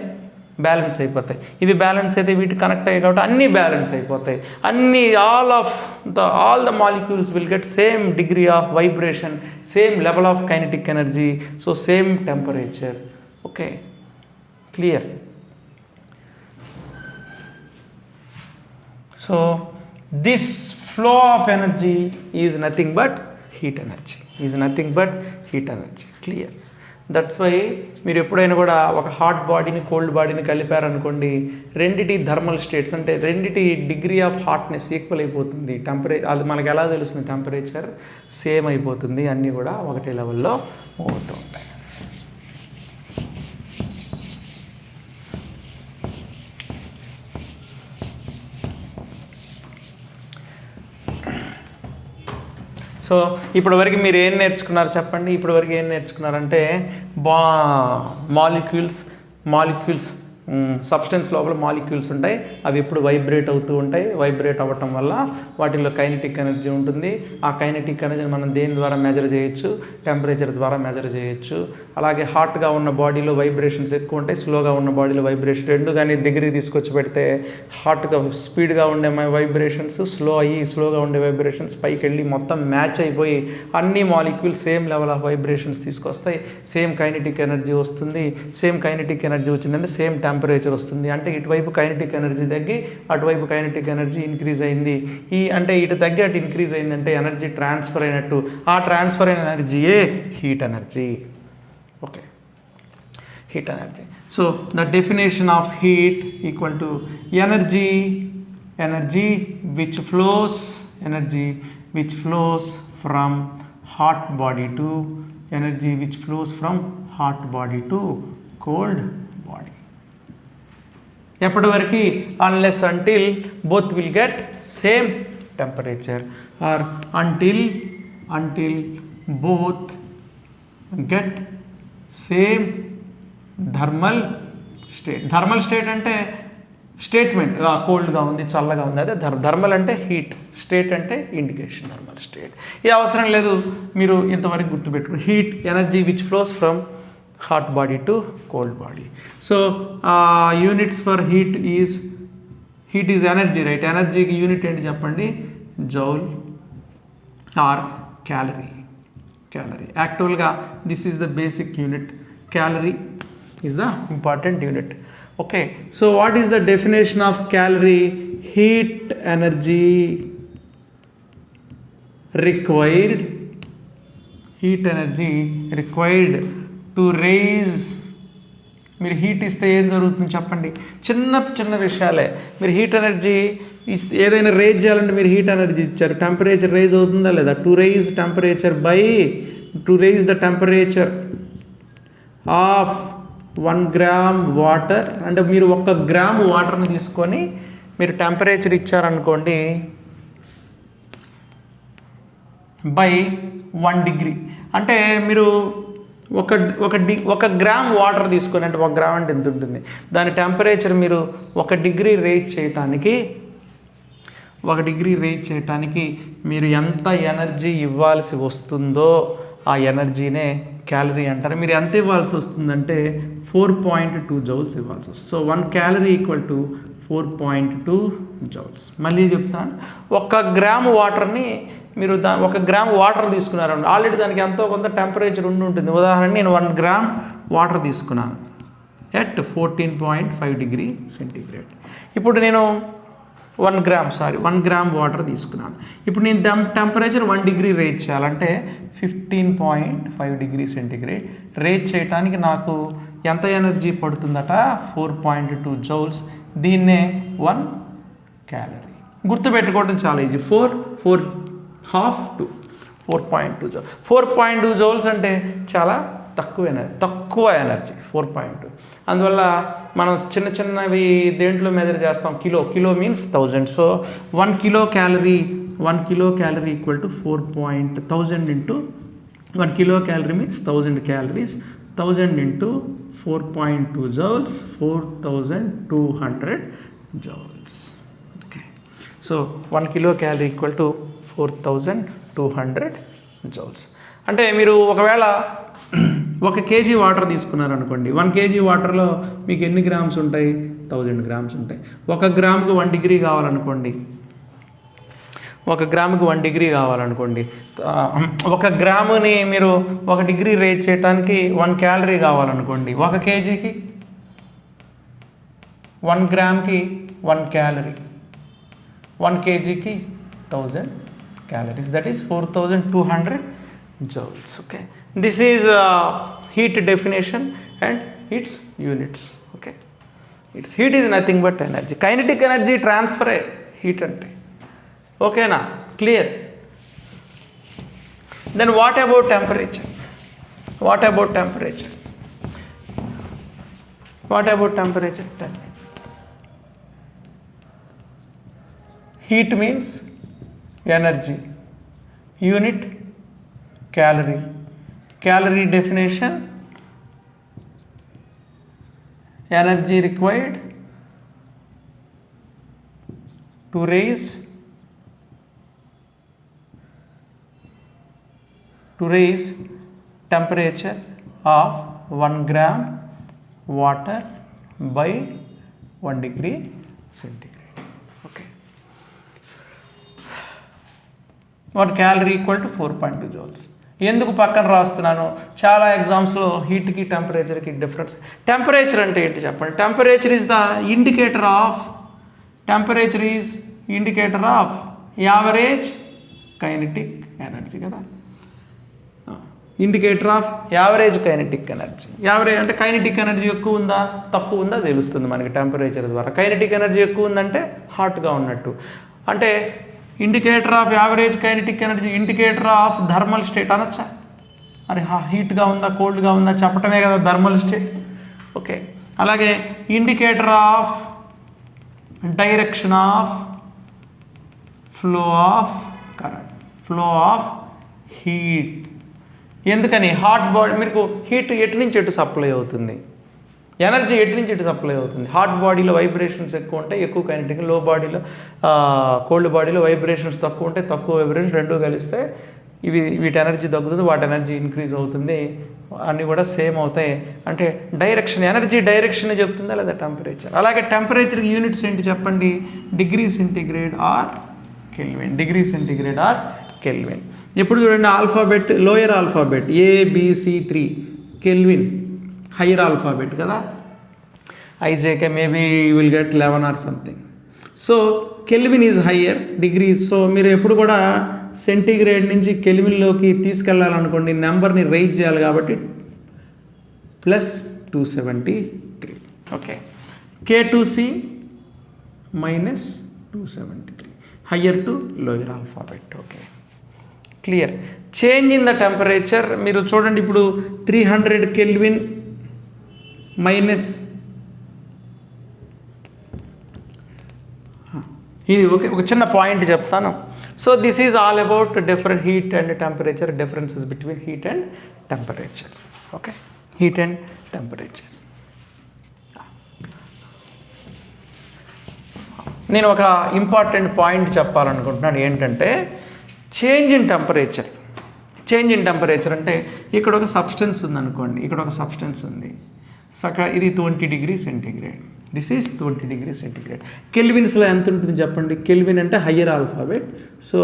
బ్యాలెన్స్ అయిపోతాయి. ఇవి బ్యాలెన్స్ అయితే వీటి కనెక్ట్ అయ్యాయి కాబట్టి అన్నీ బ్యాలెన్స్ అయిపోతాయి. అన్నీ all the molecules will get same degree of vibration, same level of kinetic energy, so same temperature. Okay, clear? So this flow of energy is nothing but heat energy. Clear? That's why మీరు ఎప్పుడైనా కూడా ఒక hot బాడీని cold బాడీని కలిపారనుకోండి, రెండిటి thermal states అంటే రెండిటి degree of hotness equal అయిపోతుంది. అది మనకు ఎలా తెలుస్తుంది? టెంపరేచర్ సేమ్ అయిపోతుంది, అన్నీ కూడా ఒకటే లెవెల్లో మూవ్ అవుతూ ఉంటాయి. సో ఇప్పటివరకు మీరు ఏం నేర్చుకున్నారు చెప్పండి? ఇప్పటివరకు ఏం నేర్చుకున్నారంటే మాలిక్యూల్స్ సబ్స్టెన్స్ లోపల మాలిక్యూల్స్ ఉంటాయి, అవి ఎప్పుడు వైబ్రేట్ అవుతూ ఉంటాయి. వైబ్రేట్ అవ్వటం వల్ల వాటిల్లో కైనెటిక్ ఎనర్జీ ఉంటుంది. ఆ కైనెటిక్ ఎనర్జీని మనం దేని ద్వారా మెజర్ చేయొచ్చు? టెంపరేచర్ ద్వారా మెజర్ చేయొచ్చు. అలాగే హాట్గా ఉన్న బాడీలో వైబ్రేషన్స్ ఎక్కువ ఉంటాయి, స్లోగా ఉన్న బాడీలో వైబ్రేషన్ రెండు కానీ దగ్గరికి తీసుకొచ్చి పెడితే హాట్గా స్పీడ్గా ఉండే వైబ్రేషన్స్ స్లోగా ఉండే వైబ్రేషన్స్ పైకి వెళ్ళి మొత్తం మ్యాచ్ అయిపోయి అన్ని molecules same level of vibrations తీసుకొస్తాయి. సేమ్ కైనెటిక్ ఎనర్జీ వస్తుంది. సేమ్ కైనెటిక్ ఎనర్జీ వచ్చిందంటే సేమ్ టెంపరేచర్ వస్తుంది. అంటే ఇటువైపు కైనెటిక్ ఎనర్జీ తగ్గి అటువైపు కైనెటిక్ ఎనర్జీ ఇంక్రీజ్ అయింది. అంటే ఇటు తగ్గి అటు ఇంక్రీజ్ అయిందంటే ఎనర్జీ ట్రాన్స్ఫర్ అయినట్టు. ఆ ట్రాన్స్ఫర్ అయిన ఎనర్జీయే heat energy. Okay, heat energy. So the definition of heat equal to energy which flows which flows from hot body to energy which flows from hot body to cold body. ఎప్పటి వరకు? Unless until both will get same temperature or until both get same thermal state. Thermal state అంటే statement, కోల్డ్గా ఉంది, చల్లగా ఉంది, అదే thermal అంటే heat, state అంటే ఇండికేషన్, థర్మల్ స్టేట్. ఇది అవసరం లేదు, మీరు ఇంతవరకు గుర్తుపెట్టుకుని heat energy which flows from hot body to cold body. So units for heat is energy, right? ఎనర్జీకి యూనిట్ ఏంటి చెప్పండి? Joule or calorie. యాక్చువల్గా this is the basic unit. Calorie is the important unit. Okay, so what is the definition of calorie? Heat energy required to raise. మీరు heat ఇస్తే ఏం జరుగుతుంది చెప్పండి? చిన్న విషయాలే. మీరు హీట్ ఎనర్జీ ఏదైనా రేజ్ చేయాలంటే మీరు హీట్ ఎనర్జీ ఇచ్చారు, టెంపరేచర్ రైజ్ అవుతుందా లేదా? To raise the temperature of 1 gram water, అంటే మీరు 1 గ్రామ్ వాటర్ని తీసుకొని మీరు టెంపరేచర్ ఇచ్చారనుకోండి బై 1 డిగ్రీ. అంటే మీరు ఒక గ్రామ్ వాటర్ తీసుకొని, అంటే 1 గ్రామ్ అంటే ఎంత ఉంటుంది, దాని టెంపరేచర్ మీరు 1 డిగ్రీ రేజ్ చేయటానికి మీరు ఎంత ఎనర్జీ ఇవ్వాల్సి వస్తుందో ఆ ఎనర్జీనే క్యాలరీ అంటారు. మీరు ఎంత ఇవ్వాల్సి వస్తుందంటే 4.2 జౌల్స్ ఇవ్వాల్సి వస్తుంది. So 1 calorie equal to 4.2 joules. మళ్ళీ చెప్తాను, 1 గ్రామ్ వాటర్ని మీరు 1 గ్రామ్ వాటర్ తీసుకున్నారు, ఆల్రెడీ దానికి ఎంతో కొంత టెంపరేచర్ ఉంటుంది. ఉదాహరణ నేను 1 గ్రామ్ వాటర్ తీసుకున్నాను ఎట్ 14.5 డిగ్రీ సెంటీగ్రేడ్. ఇప్పుడు నేను 1 గ్రామ్ వాటర్ తీసుకున్నాను. ఇప్పుడు నేను టెంపరేచర్ 1 డిగ్రీ రేజ్ చేయాలంటే 15.5 డిగ్రీ సెంటీగ్రేడ్ రేజ్ చేయడానికి నాకు ఎంత ఎనర్జీ పడుతుందట? 4.2 జౌల్స్. దీన్నే 1 క్యాలరీ. గుర్తుపెట్టుకోవడం చాలా ఈజీ. 4.2 జౌల్స్. 4.2 జౌల్స్ అంటే చాలా తక్కువ ఎనర్జీ 4.2. అందువల్ల మనం చిన్నవి దేంట్లో మెజర్ చేస్తాం? Kilo means 1000. So 1 kilo calorie equal to 4.1000 into 1 kilo calorie means 1000 calories. 1000 into 4.2 joules, 4200 joules. Okay, so 1 kilo calorie equal to 4200 joules. అంటే మీరు ఒకవేళ 1 కేజీ వాటర్ తీసుకున్నారనుకోండి, 1 కేజీ వాటర్లో మీకు ఎన్ని గ్రామ్స్ ఉంటాయి? 1000 గ్రామ్స్ ఉంటాయి. 1 గ్రాముకు 1 డిగ్రీ కావాలనుకోండి, 1 గ్రాముని మీరు 1 డిగ్రీ రేజ్ చేయడానికి 1 క్యాలరీ కావాలనుకోండి. 1 కేజీకి 1 గ్రామ్కి 1 క్యాలరీ, 1 కేజీకి 1000 calories, that is 4200 joules. Okay, this is heat definition and its units. Okay, its heat is nothing but energy. Kinetic energy transfer heat ante. Okay na, clear? Then what about temperature? Tell me. Heat means energy, unit calorie definition, energy required to raise temperature of 1 gram water by 1 degree centigrade. Okay, 1 calorie equal to 4.2 joules. ఎందుకు పక్కన రాస్తున్నాను? చాలా ఎగ్జామ్స్లో హీట్కి టెంపరేచర్కి difference. Temperature అంటే ఏంటి చెప్పండి? Temperature is the indicator of average kinetic energy కదా. Indicator of average kinetic energy. Average అంటే కైనెటిక్ ఎనర్జీ ఎక్కువ ఉందా తక్కువ ఉందా తెలుస్తుంది మనకి టెంపరేచర్ ద్వారా. కైనెటిక్ ఎనర్జీ ఎక్కువ ఉందంటే హాట్గా ఉన్నట్టు. అంటే indicator of average kinetic energy, indicator of thermal state అనొచ్చా? మరి హీట్గా ఉందా కోల్డ్గా ఉందా చెప్పటమే కదా థర్మల్ స్టేట్. ఓకే, అలాగే indicator of direction of flow of current, flow of heat. ఎందుకని హాట్ బాడీ మీకు హీట్ ఎటు నుంచి ఎటు సప్లై అవుతుంది, ఎనర్జీ ఎటు నుంచి ఎటు సప్లై అవుతుంది. హాట్ బాడీలో వైబ్రేషన్స్ ఎక్కువ ఉంటాయి, ఎక్కువ కైనెటిక్. లో బాడీలో కోల్డ్ బాడీలో వైబ్రేషన్స్ తక్కువ ఉంటాయి, తక్కువ వైబ్రేషన్స్ రెండు కలిస్తే వీటి ఎనర్జీ తగ్గుతుంది, వాటి ఎనర్జీ ఇంక్రీజ్ అవుతుంది, అన్నీ కూడా సేమ్ అవుతాయి. అంటే డైరెక్షన్, ఎనర్జీ డైరెక్షన్ చెప్తుందా లేదా టెంపరేచర్. అలాగే టెంపరేచర్ యూనిట్స్ ఏంటి చెప్పండి, degree centigrade or Kelvin, degree centigrade or Kelvin. ఇప్పుడు చూడండి alphabet, lower alphabet ABC3, Kelvin higher alphabet కదా, IJK maybe you will get 11 or something. So Kelvin is higher degree. So మీరు ఎప్పుడు కూడా centigrade నుంచి కెల్విన్లోకి తీసుకెళ్ళాలనుకోండి, నెంబర్ని రైజ్ చేయాలి కాబట్టి +273. Okay, K2C -273, higher to lower alphabet. Okay, clear. Change in the temperature మీరు చూడండి, ఇప్పుడు 300 కెల్విన్ మైనస్ ఇది ఒక చిన్న పాయింట్ చెప్తాను. So this is all about different heat and temperature, differences between heat and temperature. Okay, heat and temperature. నేను ఒక important point చెప్పాలనుకుంటున్నాను, ఏంటంటే change in temperature. Change in temperature అంటే ఇక్కడ ఒక సబ్స్టెన్స్ ఉందనుకోండి, ఇక్కడ ఒక సబ్స్టెన్స్ ఉంది, ఇది 20 degree centigrade, this is 20 degree centigrade. కెల్విన్స్లో ఎంత ఉంటుంది చెప్పండి, కెల్విన్ అంటే higher alphabet. So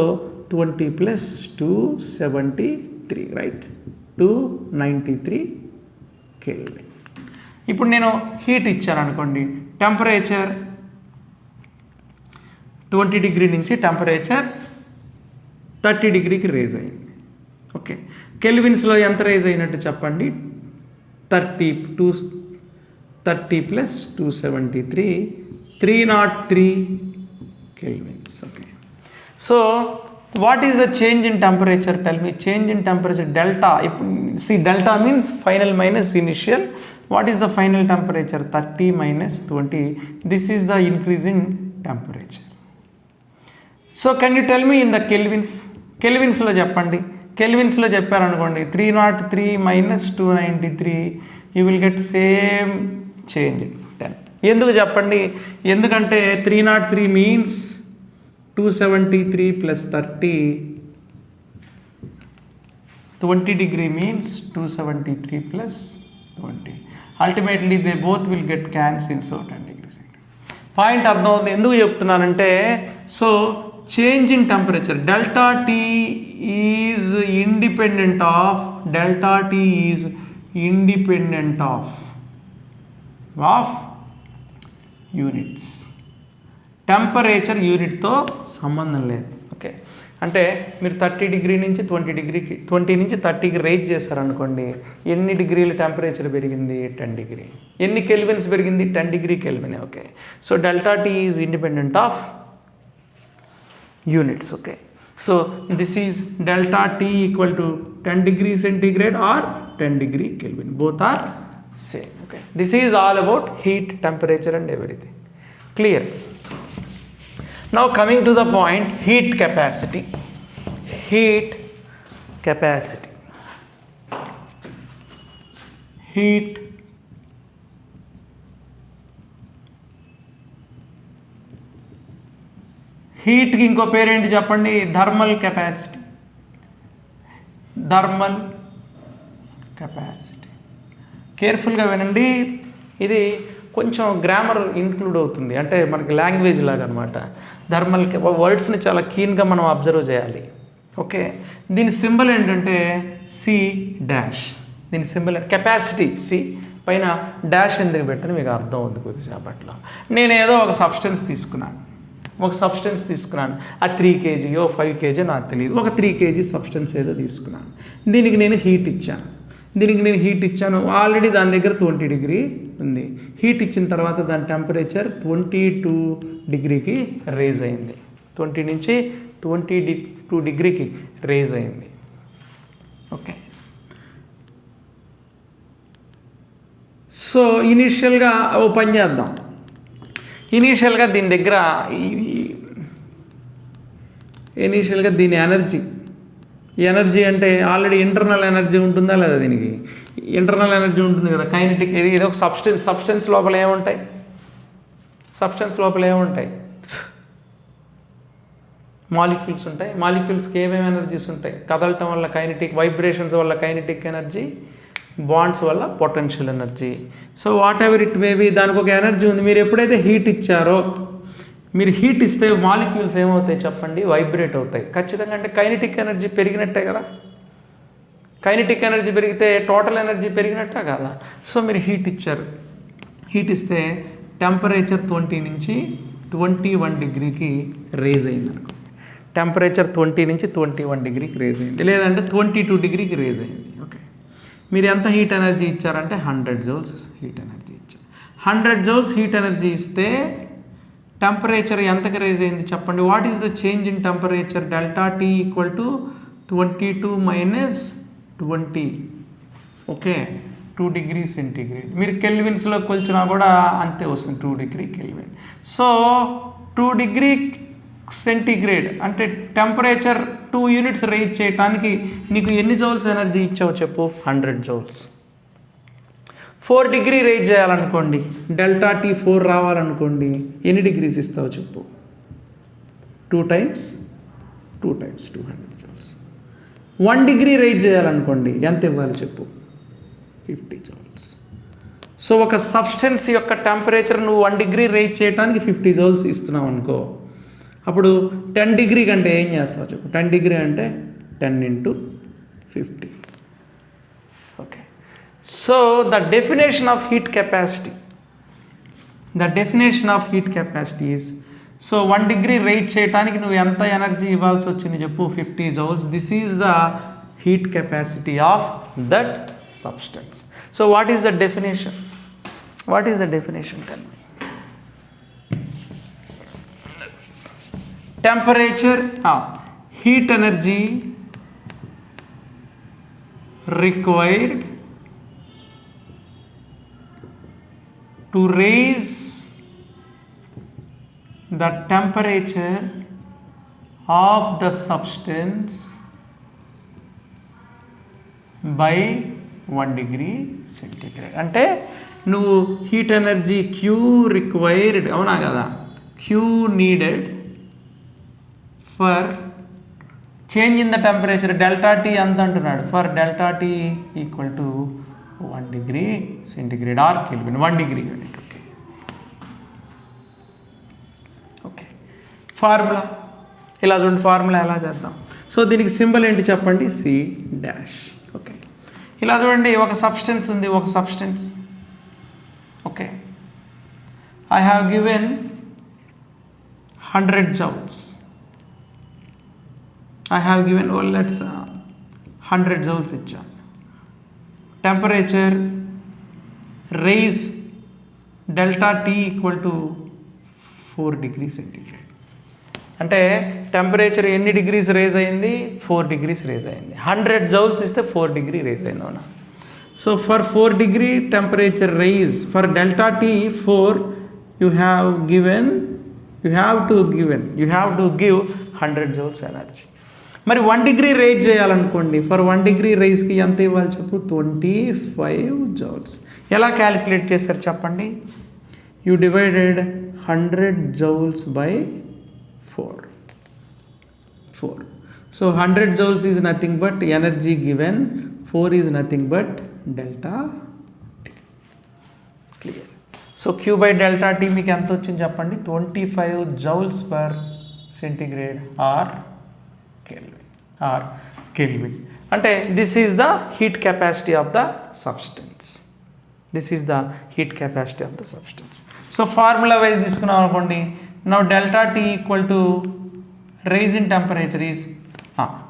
20 + 273, right, 293 kelvin. ఇప్పుడు నేను హీట్ ఇచ్చాను అనుకోండి, టెంపరేచర్ 20 డిగ్రీ నుంచి టెంపరేచర్ 30 డిగ్రీకి రేజ్ అయింది. ఓకే, కెల్విన్స్లో ఎంత రేజ్ అయినట్టు చెప్పండి, 30 + 273, 303 kelvins. Okay, so what is the change in temperature, tell me. Change in temperature delta. ఇప్పుడు delta means final minus initial. What is the final temperature, 30 - 20. This is the increase in temperature. So can you tell me in the kelvins, కెల్విన్స్లో చెప్పండి. కెల్విన్స్లో చెప్పారనుకోండి, 303 - 293, you will get same change 10. ఎందుకు చెప్పండి, ఎందుకంటే 303 means 273 + 30, 20 degree means 273 + 20. Ultimately they both will get cancel. So 10 degrees. Point అర్థం అవుతుంది. ఎందుకు చెప్తున్నానంటే, so change in temperature, delta T is independent of, delta T is independent of units. Temperature యూనిట్తో సంబంధం లేదు. ఓకే, అంటే మీరు 30 డిగ్రీ నుంచి 20 నుంచి 30కి రేజ్ చేశారనుకోండి, ఎన్ని డిగ్రీల టెంపరేచర్ పెరిగింది, 10 డిగ్రీ. ఎన్ని కెల్విన్స్ పెరిగింది, 10 degree Kelvin. Okay, so delta T is independent of units. Okay, so this is delta T equal to 10 degree centigrade or 10 degree Kelvin, both are same. Okay, this is all about heat, temperature and everything. Clear. Now coming to the point, heat capacity. Heat capacity. Heat హీట్కి ఇంకో పేరేంటి చెప్పండి, thermal capacity. Thermal capacity. కేర్ఫుల్గా వినండి, ఇది కొంచెం grammar include అవుతుంది, అంటే మనకి లాంగ్వేజ్ లాగా అనమాట. థర్మల్ వర్డ్స్ని చాలా కీన్గా మనం అబ్జర్వ్ చేయాలి. ఓకే, దీని సింబల్ ఏంటంటే C డాష్. దీని సింబల్ కెపాసిటీ C పైన డాష్ ఎందుకు పెట్టని మీకు అర్థం అవుతుంది కొద్దిసేపట్లో. నేను ఏదో ఒక సబ్స్టెన్స్ తీసుకున్నాను, ఆ 3 kgయో 5 kg నాకు తెలియదు, ఒక 3 kg సబ్స్టెన్స్ ఏదో తీసుకున్నాను. దీనికి నేను హీట్ ఇచ్చాను. ఆల్రెడీ దాని దగ్గర 20 డిగ్రీ ఉంది. హీట్ ఇచ్చిన తర్వాత దాని టెంపరేచర్ 22 డిగ్రీకి రేజ్ అయింది. 20 నుంచి 22 డిగ్రీకి రేజ్ అయింది. ఓకే, సో ఇనీషియల్గా ఓ పని చేద్దాం. ఇనీషియల్గా దీని దగ్గర ఇనీషియల్గా దీని ఎనర్జీ అంటే ఆల్రెడీ ఇంటర్నల్ ఎనర్జీ ఉంటుందా లేదా? దీనికి ఇంటర్నల్ ఎనర్జీ ఉంటుంది కదా, కైనెటిక్. ఇది ఒక సబ్స్టెన్స్ లోపల ఏముంటాయి? మాలిక్యూల్స్ ఉంటాయి. మాలిక్యూల్స్కి ఏమేమి ఎనర్జీస్ ఉంటాయి? కదలటం వల్ల కైనెటిక్, వైబ్రేషన్స్ వల్ల కైనెటిక్ ఎనర్జీ, బాండ్స్ వల్ల potential energy. So what ever it may be, దానికి ఒక ఎనర్జీ ఉంది. మీరు ఎప్పుడైతే హీట్ ఇచ్చారో, మీరు హీట్ ఇస్తే మాలిక్యూల్స్ ఏమవుతాయి చెప్పండి? వైబ్రేట్ అవుతాయి ఖచ్చితంగా. అంటే కైనెటిక్ ఎనర్జీ పెరిగినట్టే కదా. కైనెటిక్ ఎనర్జీ పెరిగితే టోటల్ ఎనర్జీ పెరిగినట్టే కదా. సో మీరు హీట్ ఇచ్చారు. హీట్ ఇస్తే టెంపరేచర్ 20 నుంచి 21 డిగ్రీకి రేజ్ అయింది అనుకో. టెంపరేచర్ 20 నుంచి 21 డిగ్రీకి రేజ్ అయింది, లేదంటే 22 డిగ్రీకి రేజ్ అయింది. ఓకే, మీరు ఎంత హీట్ ఎనర్జీ ఇచ్చారంటే 100 జౌల్స్ హీట్ ఎనర్జీ ఇచ్చారు. 100 జౌల్స్ హీట్ ఎనర్జీ ఇస్తే టెంపరేచర్ ఎంతకి రేజ్ అయింది చెప్పండి? What is the change in temperature? Delta T equal to 22 minus 20. Okay, 2 degree centigrade. మీరు కెల్విన్స్లో కొలిచినా కూడా అంతే వస్తుంది, 2 degree kelvin. So 2 degree centigrade అంటే టెంపరేచర్ 2 యూనిట్స్ రేజ్ చేయడానికి నీకు ఎన్ని జౌల్స్ ఎనర్జీ ఇచ్చావు చెప్పు? 100 జౌల్స్. 4 డిగ్రీ రేజ్ చేయాలనుకోండి, డెల్టా టీ 4 రావాలనుకోండి, ఎన్ని డిగ్రీస్ ఇస్తావు చెప్పు? 2 టైమ్స్ 200 జౌల్స్. 1 డిగ్రీ రేజ్ చేయాలనుకోండి, ఎంత ఇవ్వాలి చెప్పు? 50 జౌల్స్. సో ఒక సబ్స్టెన్స్ యొక్క టెంపరేచర్ నువ్వు 1 డిగ్రీ రేజ్ చేయడానికి 50 జౌల్స్ ఇస్తున్నావు అనుకో. అప్పుడు 10 డిగ్రీ కంటే ఏం చేస్తావు చెప్పు? 10 డిగ్రీ అంటే 10 into 50. Okay, so the definition of heat capacity is, so 1 degree raise చేయడానికి నువ్వు ఎంత ఎనర్జీ ఇవ్వాల్సి వచ్చింది చెప్పు? 50 joules. This is the heat capacity of that substance. So what is the definition? Tell me. Temperature, heat energy required to raise the temperature of the substance by 1 degree centigrade. అంటే నువ్వు heat energy Q required, అవునా కదా? Q needed for change in the temperature delta T అంత అంటున్నాడు. For delta T equal to 1 degree centigrade or Kelvin, 1 degree unit. Okay, okay, formula ఇలా చూడండి. Formula ఎలా చేద్దాం? సో దీనికి సింబల్ ఏంటి చెప్పండి? C dash. ఓకే, ఇలా చూడండి. ఒక సబ్స్టెన్స్ ఉంది, ఒక substance. Okay, I have given 100 joules. I have given, well, let's 100 joules ఇచ్చాను. Temperature rise delta T equal to 4 degree centigrade. అంటే టెంపరేచర్ ఎన్ని డిగ్రీస్ రేజ్ అయింది? 4 డిగ్రీస్ రేజ్ అయింది. 100 జౌల్స్ ఇస్తే 4 డిగ్రీ రేజ్ అయింది, అవునా? So for 4 degree temperature rise for delta T 4, you have to give 100 joules energy. మరి 1 degree raise చేయాలనుకోండి, for 1 degree రేజ్కి ఎంత ఇవ్వాలి చెప్పు? 25 జౌల్స్. ఎలా క్యాలిక్యులేట్ చేశారు చెప్పండి? You divided 100 joules by 4. So 100 joules is nothing but energy given, 4 is nothing but delta T. Clear? So Q by delta T మీకు ఎంత వచ్చింది చెప్పండి? 25 joules per centigrade or kelvin. అంటే this is the heat capacity of the substance. So formula wise తీసుకున్నాం అనుకోండి. Now delta T equal to rise in temperature is,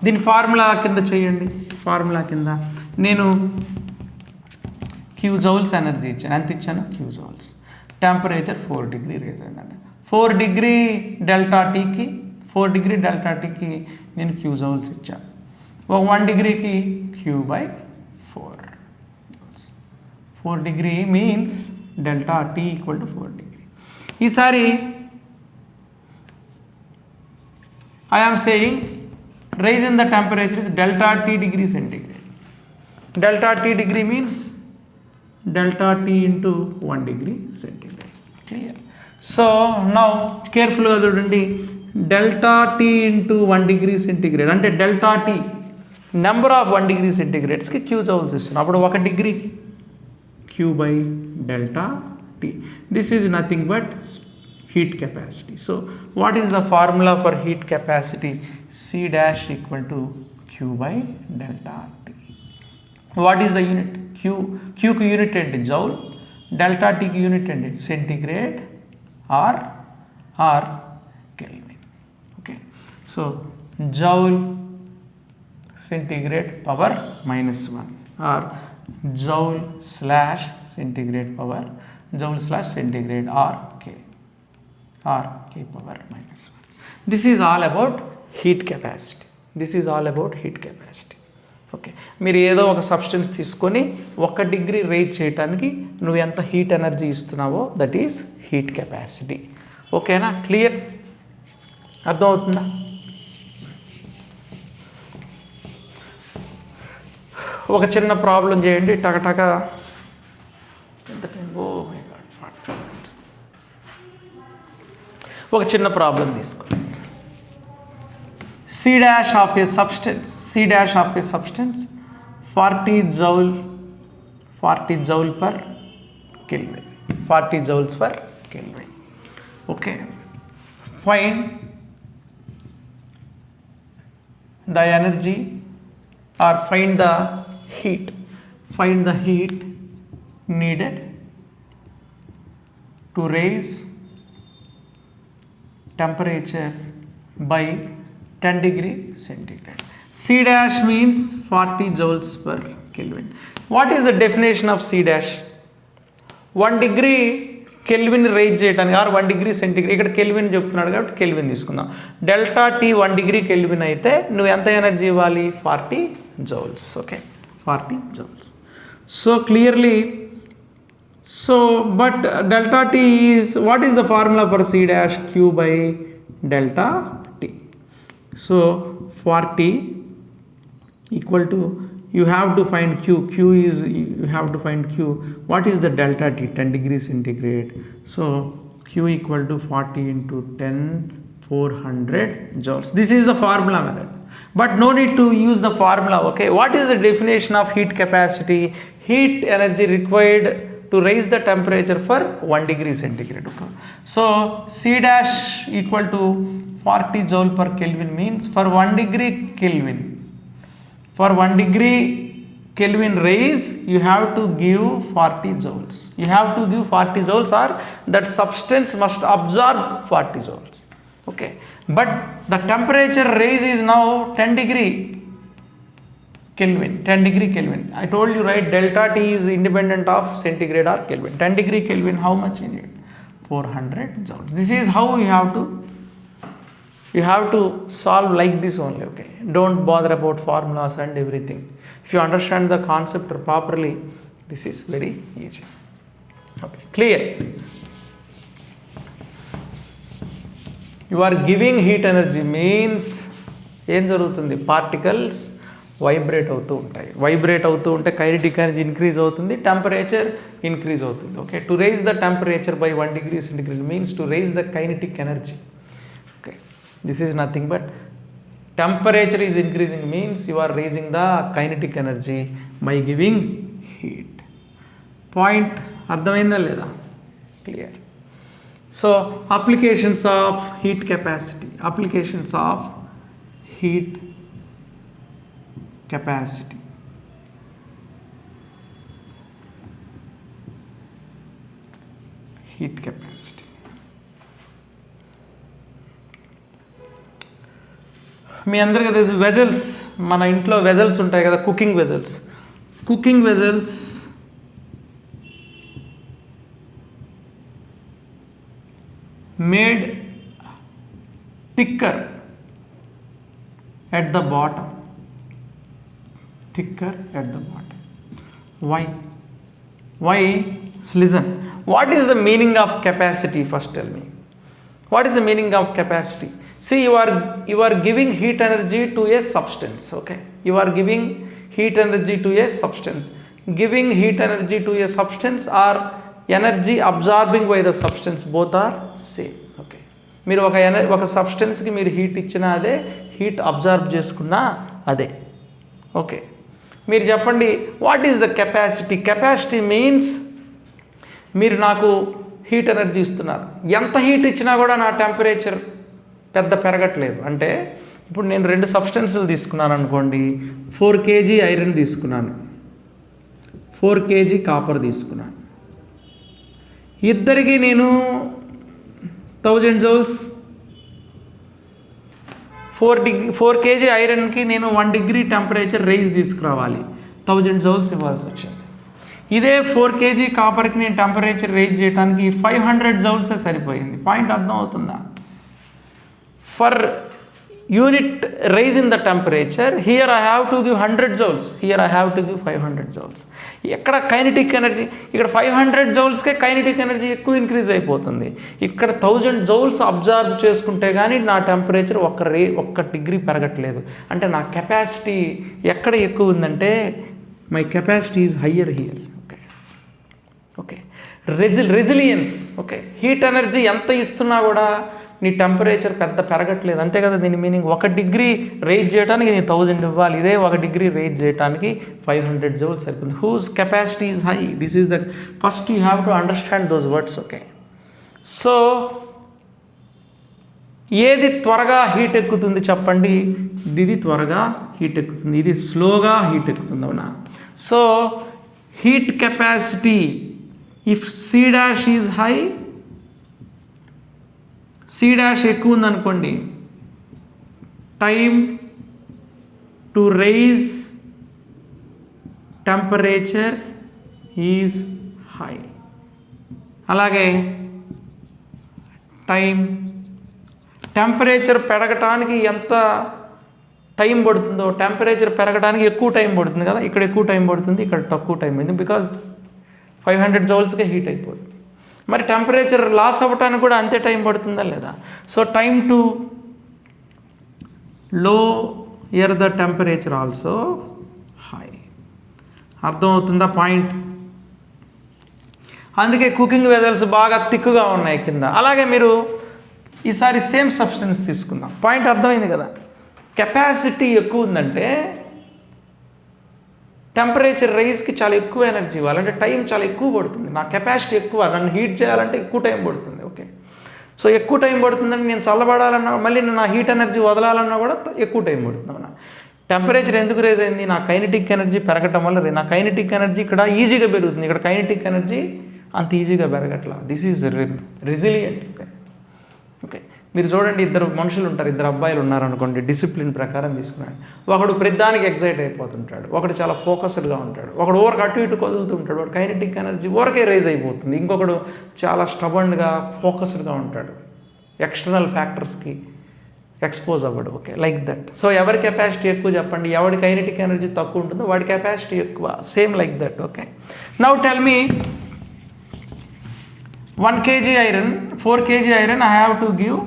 దీని formula కింద చేయండి. ఫార్ములా కింద నేను Q జౌల్స్ ఎనర్జీ ఇచ్చాను. ఎంత ఇచ్చాను? Q joules. Temperature 4 degree raise అయిందండి. 4 డిగ్రీ డెల్టా టీకి 4 డిగ్రీ డెల్టా టీకి నేను క్యూ జౌల్స్ ఇచ్చాను. ఒక 1 డిగ్రీకి Q/4. 4 degree means delta T equal to 4 degree. ఈసారి I am saying rise in the temperature is delta T degree centigrade. Delta T degree means delta T into 1 degree centigrade. Clear? So now carefully చూడండి, delta T into 1 degree centigrade అంటే delta T number of 1 degree centigradeకి Q joules ఇస్తున్నాం. అప్పుడు 1 డిగ్రీకి Q/delta T. This is nothing but heat capacity. So what is the formula for heat capacity? C dash equal to Q/delta T. What is the unit? Q కి unit ఏంటి? Joule. Delta టీకి unit ఏంటి? Centigrade or Kelvin. Okay, so joule centigrade power -1 or joule slash centigrade power joule slash centigrade or K power -1. This is all about heat capacity. This is all about heat capacity. Okay, మీరు ఏదో ఒక substance తీసుకొని 1 degree raise చేయడానికి నువ్వు ఎంత heat energy ఇస్తున్నావో that is heat capacity. ఓకేనా? Clear? అర్థమవుతుందా? ఒక చిన్న ప్రాబ్లం చేయండి టకటక. ఎంత టైం? ఓ మై గాడ్, ఒక చిన్న ప్రాబ్లం తీసుకోండి. C dash of a substance 40 joule per Kelvin, 40 joules per Kelvin. Okay, find the energy or find the heat needed to raise temperature by 10 degree centigrade. C dash means 40 joules per Kelvin. What is the definition of C dash? 1 degree Kelvin rise చేయడానికి are 1 degree centigrade, ఇక్కడ kelvin చెప్తున్నాడు కాబట్టి kelvin తీసుకుందాం. Delta T 1 degree kelvin అయితే నువ్వు ఎంత energy ఇవ్వాలి? 40 joules. Okay, 40 joules. So clearly, so but delta T is, what is the formula for C dash? Q/delta T. So 40 equal to, you have to find Q is, you have to find Q. What is the delta T? 10 degree centigrade. So Q equal to 40 into 10, 400 joules. This is the formula method, but no need to use the formula. Okay, what is the definition of heat capacity? Heat energy required to raise the temperature for 1 degree centigrade. Okay, so C dash equal to 40 joule per Kelvin means for 1 degree Kelvin, for 1 degree Kelvin raise you have to give 40 joules. You have to give 40 joules or that substance must absorb 40 joules. Okay, but the temperature raise is now 10 degree Kelvin, 10 degree Kelvin. I told you, right, delta T is independent of centigrade or Kelvin. 10 degree Kelvin, how much you need? 400 joules. This is how you have to solve like this only. Okay, don't bother about formulas and everything. If you understand the concept properly, this is very easy. Okay, clear? You are giving heat energy means ఏం జరుగుతుంది? Particles vibrate అవుతూ ఉంటాయి. Vibrate అవుతూ ఉంటే kinetic energy increase అవుతుంది, temperature increase అవుతుంది. Okay, to raise the temperature by 1 degree centigrade means to raise the kinetic energy. Okay, this is nothing but temperature is increasing means you are raising the kinetic energy by giving heat. Point అర్థమైందా లేదా? Clear. So applications of heat capacity, applications of heat capacity. Heat capacity. మీ అందరికీ తెలుసు vessels, మన ఇంట్లో vessels ఉంటాయి కదా, cooking vessels made thicker at the bottom. Thicker at the bottom. Why? Why? Listen. What is the meaning of capacity? First tell me. What is the meaning of capacity? See, you are giving heat energy to a substance. Okay. You are giving heat energy to a substance. Giving heat energy to a substance or energy absorbing by the substance, both are same. Okay. మీరు ఒక సబ్స్టెన్స్కి మీరు heat ఇచ్చినా అదే, heat absorb చేసుకున్నా అదే. Okay, మీరు చెప్పండి what is the capacity? Capacity means మీరు నాకు హీట్ ఎనర్జీ ఇస్తున్నారు, ఎంత హీట్ ఇచ్చినా కూడా నా టెంపరేచర్ పెద్ద పెరగట్లేదు. అంటే ఇప్పుడు నేను 2 సబ్స్టెన్సులు తీసుకున్నాను అనుకోండి, 4 kg ఐరన్ తీసుకున్నాను, 4 kg కాపర్ తీసుకున్నాను. ఇద్దరికి నేను 1000 joules, 4 kg ఐరన్కి నేను 1 degree టెంపరేచర్ రైజ్ తీసుకురావాలి, 1000 joules ఇవ్వాల్సి వచ్చింది. ఇదే 4 kg కాపర్కి నేను టెంపరేచర్ రైజ్ చేయడానికి 500 joules సరిపోయింది. పాయింట్ అర్థం అవుతుందా? For unit rise in the temperature here I have to give 100 joules, here I have to give 500 joules. ఎక్కడ కైనెటిక్ ఎనర్జీ, ఇక్కడ 500 joulesకే కైనెటిక్ ఎనర్జీ ఎక్కువ ఇంక్రీజ్ అయిపోతుంది. ఇక్కడ 1000 joules అబ్జర్వ్ చేసుకుంటే కానీ నా టెంపరేచర్ ఒక్క డిగ్రీ పెరగట్లేదు. అంటే నా కెపాసిటీ ఎక్కడ ఎక్కువ ఉందంటే my capacity is higher here. Okay okay resilience. Okay, heat energy ఎంత ఇస్తున్నా కూడా నీ టెంపరేచర్ పెద్ద పెరగట్లేదు, అంతే కదా దీని మీనింగ్. 1 degree రైజ్ చేయడానికి నీ 1000 ఇవ్వాలి, ఇదే 1 degree రైజ్ చేయడానికి 500 joules సరిపోతుంది. Whose capacity is high, this is the first you have to understand those words. Okay, so ఏది త్వరగా హీట్ ఎక్కుతుంది చెప్పండి? ఇది త్వరగా హీట్ ఎక్కుతుంది, ఇది స్లోగా హీట్ ఎక్కుతుంది, అవునా? So heat capacity if C' is high, C' ఎక్కువ ఉందనుకోండి, time to rise temperature is high. అలాగే టెంపరేచర్ పెరగటానికి ఎంత టైం పడుతుందో, టెంపరేచర్ పెరగడానికి ఎక్కువ టైం పడుతుంది కదా, ఇక్కడ ఎక్కువ టైం పడుతుంది, ఇక్కడ తక్కువ టైం పడుతుంది, బికాజ్ 500 joulesకే హీట్ అయిపోతుంది. మరి టెంపరేచర్ లాస్ అవ్వటానికి కూడా అంతే టైం పడుతుందా లేదా? So time to lower the temperature also high. అర్థమవుతుందా పాయింట్? అందుకే కుకింగ్ వెజల్స్ బాగా థిక్గా ఉన్నాయి కింద. అలాగే మీరు ఈసారి సేమ్ సబ్స్టెన్స్ తీసుకుందాం. పాయింట్ అర్థమైంది కదా? కెపాసిటీ ఎక్కువ ఉందంటే టెంపరేచర్ రైజ్కి చాలా ఎక్కువ ఎనర్జీ ఇవ్వాలంటే టైం చాలా ఎక్కువ పడుతుంది. నా కెపాసిటీ ఎక్కువ, నన్ను హీట్ చేయాలంటే ఎక్కువ టైం పడుతుంది. ఓకే, సో ఎక్కువ టైం పడుతుందని నేను చల్లబడాలన్నా, మళ్ళీ నా హీట్ ఎనర్జీ వదలాలన్నా కూడా ఎక్కువ టైం పడుతుంది, అవునా? టెంపరేచర్ ఎందుకు రైజ్ అయింది? నా కైనెటిక్ ఎనర్జీ పెరగటం వల్ల. నా కైనెటిక్ ఎనర్జీ ఇక్కడ ఈజీగా పెరుగుతుంది, ఇక్కడ కైనెటిక్ ఎనర్జీ అంత ఈజీగా పెరగట్లా. This is resilient. Okay okay మీరు చూడండి, 2 మనుషులు ఉంటారు, 2 అబ్బాయిలు ఉన్నారనుకోండి, డిసిప్లిన్ ప్రకారం తీసుకున్నాడు. ఒకడు ప్రతిదానికి ఎగ్జైట్ అయిపోతుంటాడు, ఒకడు చాలా ఫోకస్డ్గా ఉంటాడు, ఒకడు ఓవర్ అటు ఇటు కదులుతుంటాడు, వాడు కైనెటిక్ ఎనర్జీ ఓరకే రైజ్ అయిపోతుంది. ఇంకొకడు చాలా స్టబన్గా ఫోకస్డ్గా ఉంటాడు, ఎక్స్టర్నల్ ఫ్యాక్టర్స్కి ఎక్స్పోజ్ అవ్వడు. Okay, like that. సో ఎవరి కెపాసిటీ ఎక్కువ చెప్పండి? ఎవడి కైనెటిక్ ఎనర్జీ తక్కువ ఉంటుందో వాడి కెపాసిటీ ఎక్కువ. Same like that. Okay, now tell me 1 kg iron, 4 kg iron I have to give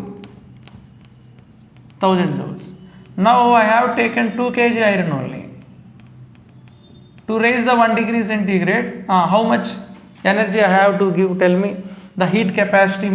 1000 joules. Now I have taken 2 kg iron only. To raise the 1 degree centigrade, how much energy I have to give? Tell me the heat capacity.